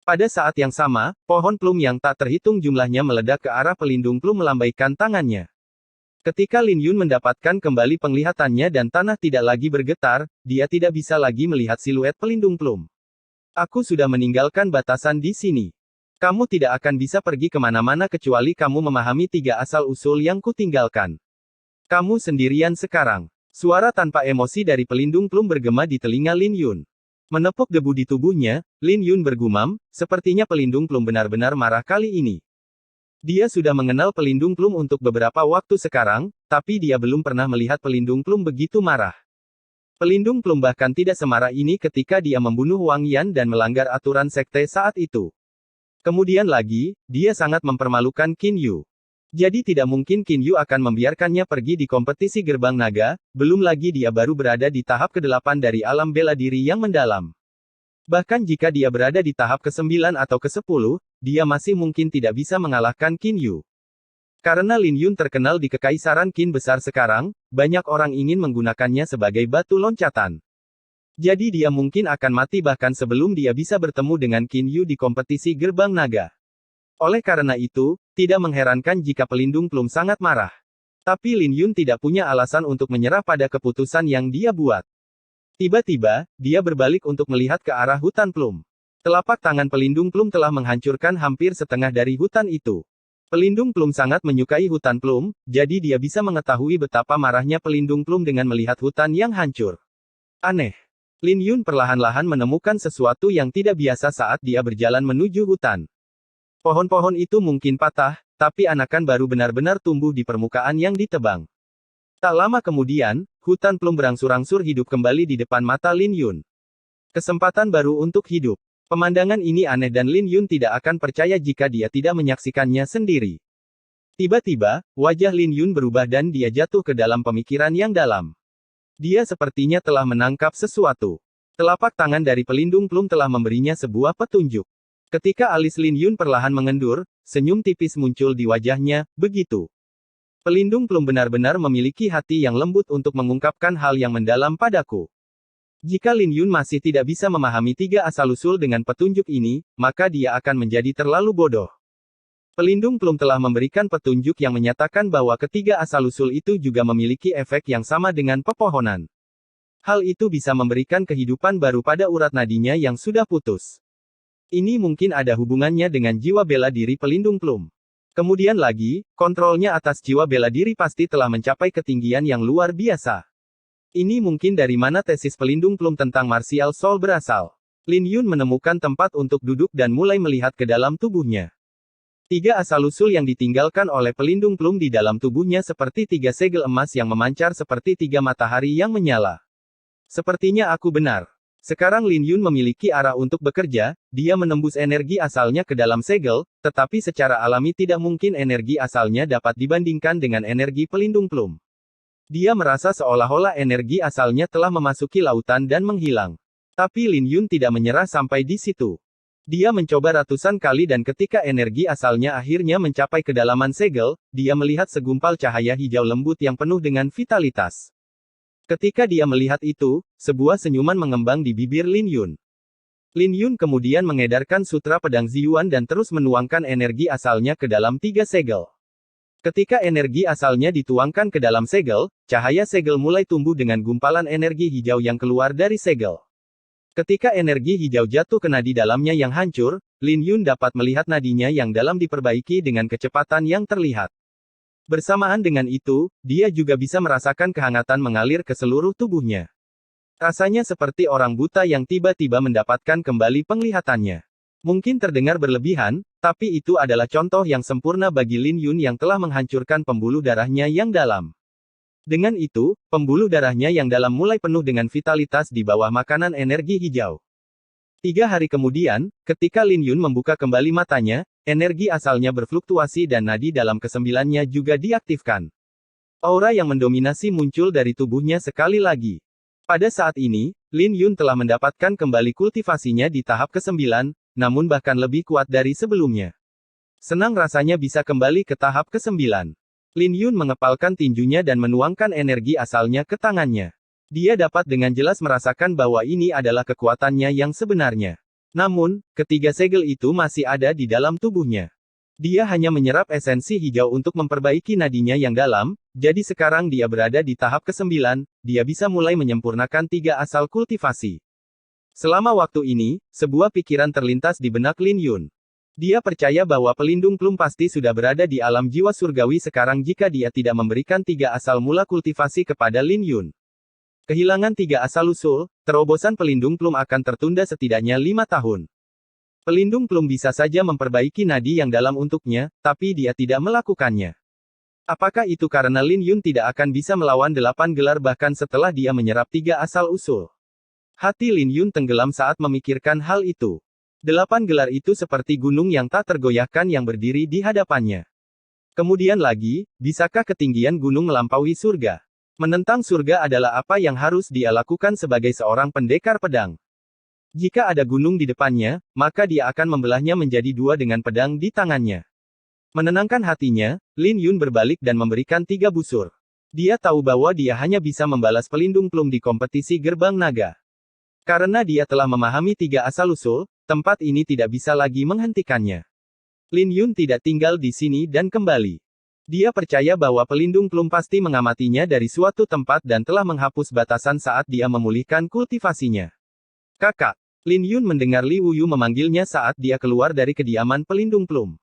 Speaker 1: Pada saat yang sama, pohon plum yang tak terhitung jumlahnya meledak ke arah pelindung plum melambaikan tangannya. Ketika Lin Yun mendapatkan kembali penglihatannya dan tanah tidak lagi bergetar, dia tidak bisa lagi melihat siluet pelindung plum. Aku sudah meninggalkan batasan di sini. Kamu tidak akan bisa pergi kemana-mana kecuali kamu memahami 3 asal-usul yang kutinggalkan. Kamu sendirian sekarang. Suara tanpa emosi dari pelindung plum bergema di telinga Lin Yun. Menepuk debu di tubuhnya, Lin Yun bergumam, sepertinya pelindung plum benar-benar marah kali ini. Dia sudah mengenal pelindung plum untuk beberapa waktu sekarang, tapi dia belum pernah melihat pelindung plum begitu marah. Pelindung plum bahkan tidak semarah ini ketika dia membunuh Wang Yan dan melanggar aturan sekte saat itu. Kemudian lagi, dia sangat mempermalukan Qin Yu. Jadi tidak mungkin Qin Yu akan membiarkannya pergi di kompetisi gerbang naga, belum lagi dia baru berada di tahap ke-8 dari alam bela diri yang mendalam. Bahkan jika dia berada di tahap ke-9 atau ke-10, dia masih mungkin tidak bisa mengalahkan Qin Yu. Karena Lin Yun terkenal di Kekaisaran Qin besar sekarang, banyak orang ingin menggunakannya sebagai batu loncatan. Jadi dia mungkin akan mati bahkan sebelum dia bisa bertemu dengan Qin Yu di kompetisi gerbang naga. Oleh karena itu, tidak mengherankan jika pelindung plum sangat marah. Tapi Lin Yun tidak punya alasan untuk menyerah pada keputusan yang dia buat. Tiba-tiba, dia berbalik untuk melihat ke arah hutan plum. Telapak tangan pelindung plum telah menghancurkan hampir setengah dari hutan itu. Pelindung plum sangat menyukai hutan plum, jadi dia bisa mengetahui betapa marahnya pelindung plum dengan melihat hutan yang hancur. Aneh. Lin Yun perlahan-lahan menemukan sesuatu yang tidak biasa saat dia berjalan menuju hutan. Pohon-pohon itu mungkin patah, tapi anakan baru benar-benar tumbuh di permukaan yang ditebang. Tak lama kemudian, hutan plum berangsur-angsur hidup kembali di depan mata Lin Yun. Kesempatan baru untuk hidup. Pemandangan ini aneh dan Lin Yun tidak akan percaya jika dia tidak menyaksikannya sendiri. Tiba-tiba, wajah Lin Yun berubah dan dia jatuh ke dalam pemikiran yang dalam. Dia sepertinya telah menangkap sesuatu. Telapak tangan dari pelindung plum telah memberinya sebuah petunjuk. Ketika alis Lin Yun perlahan mengendur, senyum tipis muncul di wajahnya, begitu. Pelindung plum benar-benar memiliki hati yang lembut untuk mengungkapkan hal yang mendalam padaku. Jika Lin Yun masih tidak bisa memahami 3 asal-usul dengan petunjuk ini, maka dia akan menjadi terlalu bodoh. Pelindung plum telah memberikan petunjuk yang menyatakan bahwa ketiga asal-usul itu juga memiliki efek yang sama dengan pepohonan. Hal itu bisa memberikan kehidupan baru pada urat nadinya yang sudah putus. Ini mungkin ada hubungannya dengan jiwa bela diri pelindung plum. Kemudian lagi, kontrolnya atas jiwa bela diri pasti telah mencapai ketinggian yang luar biasa. Ini mungkin dari mana tesis pelindung plum tentang martial soul berasal. Lin Yun menemukan tempat untuk duduk dan mulai melihat ke dalam tubuhnya. 3 asal-usul yang ditinggalkan oleh pelindung plum di dalam tubuhnya seperti 3 segel emas yang memancar seperti 3 matahari yang menyala. Sepertinya aku benar. Sekarang Lin Yun memiliki arah untuk bekerja, dia menembus energi asalnya ke dalam segel, tetapi secara alami tidak mungkin energi asalnya dapat dibandingkan dengan energi pelindung plum. Dia merasa seolah-olah energi asalnya telah memasuki lautan dan menghilang. Tapi Lin Yun tidak menyerah sampai di situ. Dia mencoba ratusan kali dan ketika energi asalnya akhirnya mencapai kedalaman segel, dia melihat segumpal cahaya hijau lembut yang penuh dengan vitalitas. Ketika dia melihat itu, sebuah senyuman mengembang di bibir Lin Yun. Lin Yun kemudian mengedarkan sutra pedang Ziyuan dan terus menuangkan energi asalnya ke dalam 3 segel. Ketika energi asalnya dituangkan ke dalam segel, cahaya segel mulai tumbuh dengan gumpalan energi hijau yang keluar dari segel. Ketika energi hijau jatuh ke nadi dalamnya yang hancur, Lin Yun dapat melihat nadinya yang dalam diperbaiki dengan kecepatan yang terlihat. Bersamaan dengan itu, dia juga bisa merasakan kehangatan mengalir ke seluruh tubuhnya. Rasanya seperti orang buta yang tiba-tiba mendapatkan kembali penglihatannya. Mungkin terdengar berlebihan, tapi itu adalah contoh yang sempurna bagi Lin Yun yang telah menghancurkan pembuluh darahnya yang dalam. Dengan itu, pembuluh darahnya yang dalam mulai penuh dengan vitalitas di bawah makanan energi hijau. 3 hari kemudian, ketika Lin Yun membuka kembali matanya, energi asalnya berfluktuasi dan nadi dalam kesembilannya juga diaktifkan. Aura yang mendominasi muncul dari tubuhnya sekali lagi. Pada saat ini, Lin Yun telah mendapatkan kembali kultivasinya di tahap ke-9, namun bahkan lebih kuat dari sebelumnya. Senang rasanya bisa kembali ke tahap ke-9. Lin Yun mengepalkan tinjunya dan menuangkan energi asalnya ke tangannya. Dia dapat dengan jelas merasakan bahwa ini adalah kekuatannya yang sebenarnya. Namun, ketiga segel itu masih ada di dalam tubuhnya. Dia hanya menyerap esensi hijau untuk memperbaiki nadinya yang dalam, jadi sekarang dia berada di tahap ke-9, dia bisa mulai menyempurnakan 3 asal kultivasi. Selama waktu ini, sebuah pikiran terlintas di benak Lin Yun. Dia percaya bahwa pelindung plum pasti sudah berada di alam jiwa surgawi sekarang jika dia tidak memberikan 3 asal mula kultivasi kepada Lin Yun. Kehilangan 3 asal-usul, terobosan pelindung plum akan tertunda setidaknya 5 tahun. Pelindung plum bisa saja memperbaiki nadi yang dalam untuknya, tapi dia tidak melakukannya. Apakah itu karena Lin Yun tidak akan bisa melawan 8 gelar bahkan setelah dia menyerap 3 asal-usul? Hati Lin Yun tenggelam saat memikirkan hal itu. 8 gelar itu seperti gunung yang tak tergoyahkan yang berdiri di hadapannya. Kemudian lagi, bisakah ketinggian gunung melampaui surga? Menentang surga adalah apa yang harus dia lakukan sebagai seorang pendekar pedang. Jika ada gunung di depannya, maka dia akan membelahnya menjadi 2 dengan pedang di tangannya. Menenangkan hatinya, Lin Yun berbalik dan memberikan 3 busur. Dia tahu bahwa dia hanya bisa membalas pelindung plum di kompetisi gerbang naga. Karena dia telah memahami 3 asal-usul, tempat ini tidak bisa lagi menghentikannya. Lin Yun tidak tinggal di sini dan kembali. Dia percaya bahwa pelindung plum pasti mengamatinya dari suatu tempat dan telah menghapus batasan saat dia memulihkan kultivasinya. Kakak, Lin Yun mendengar Li Wuyu memanggilnya saat dia keluar dari kediaman pelindung plum.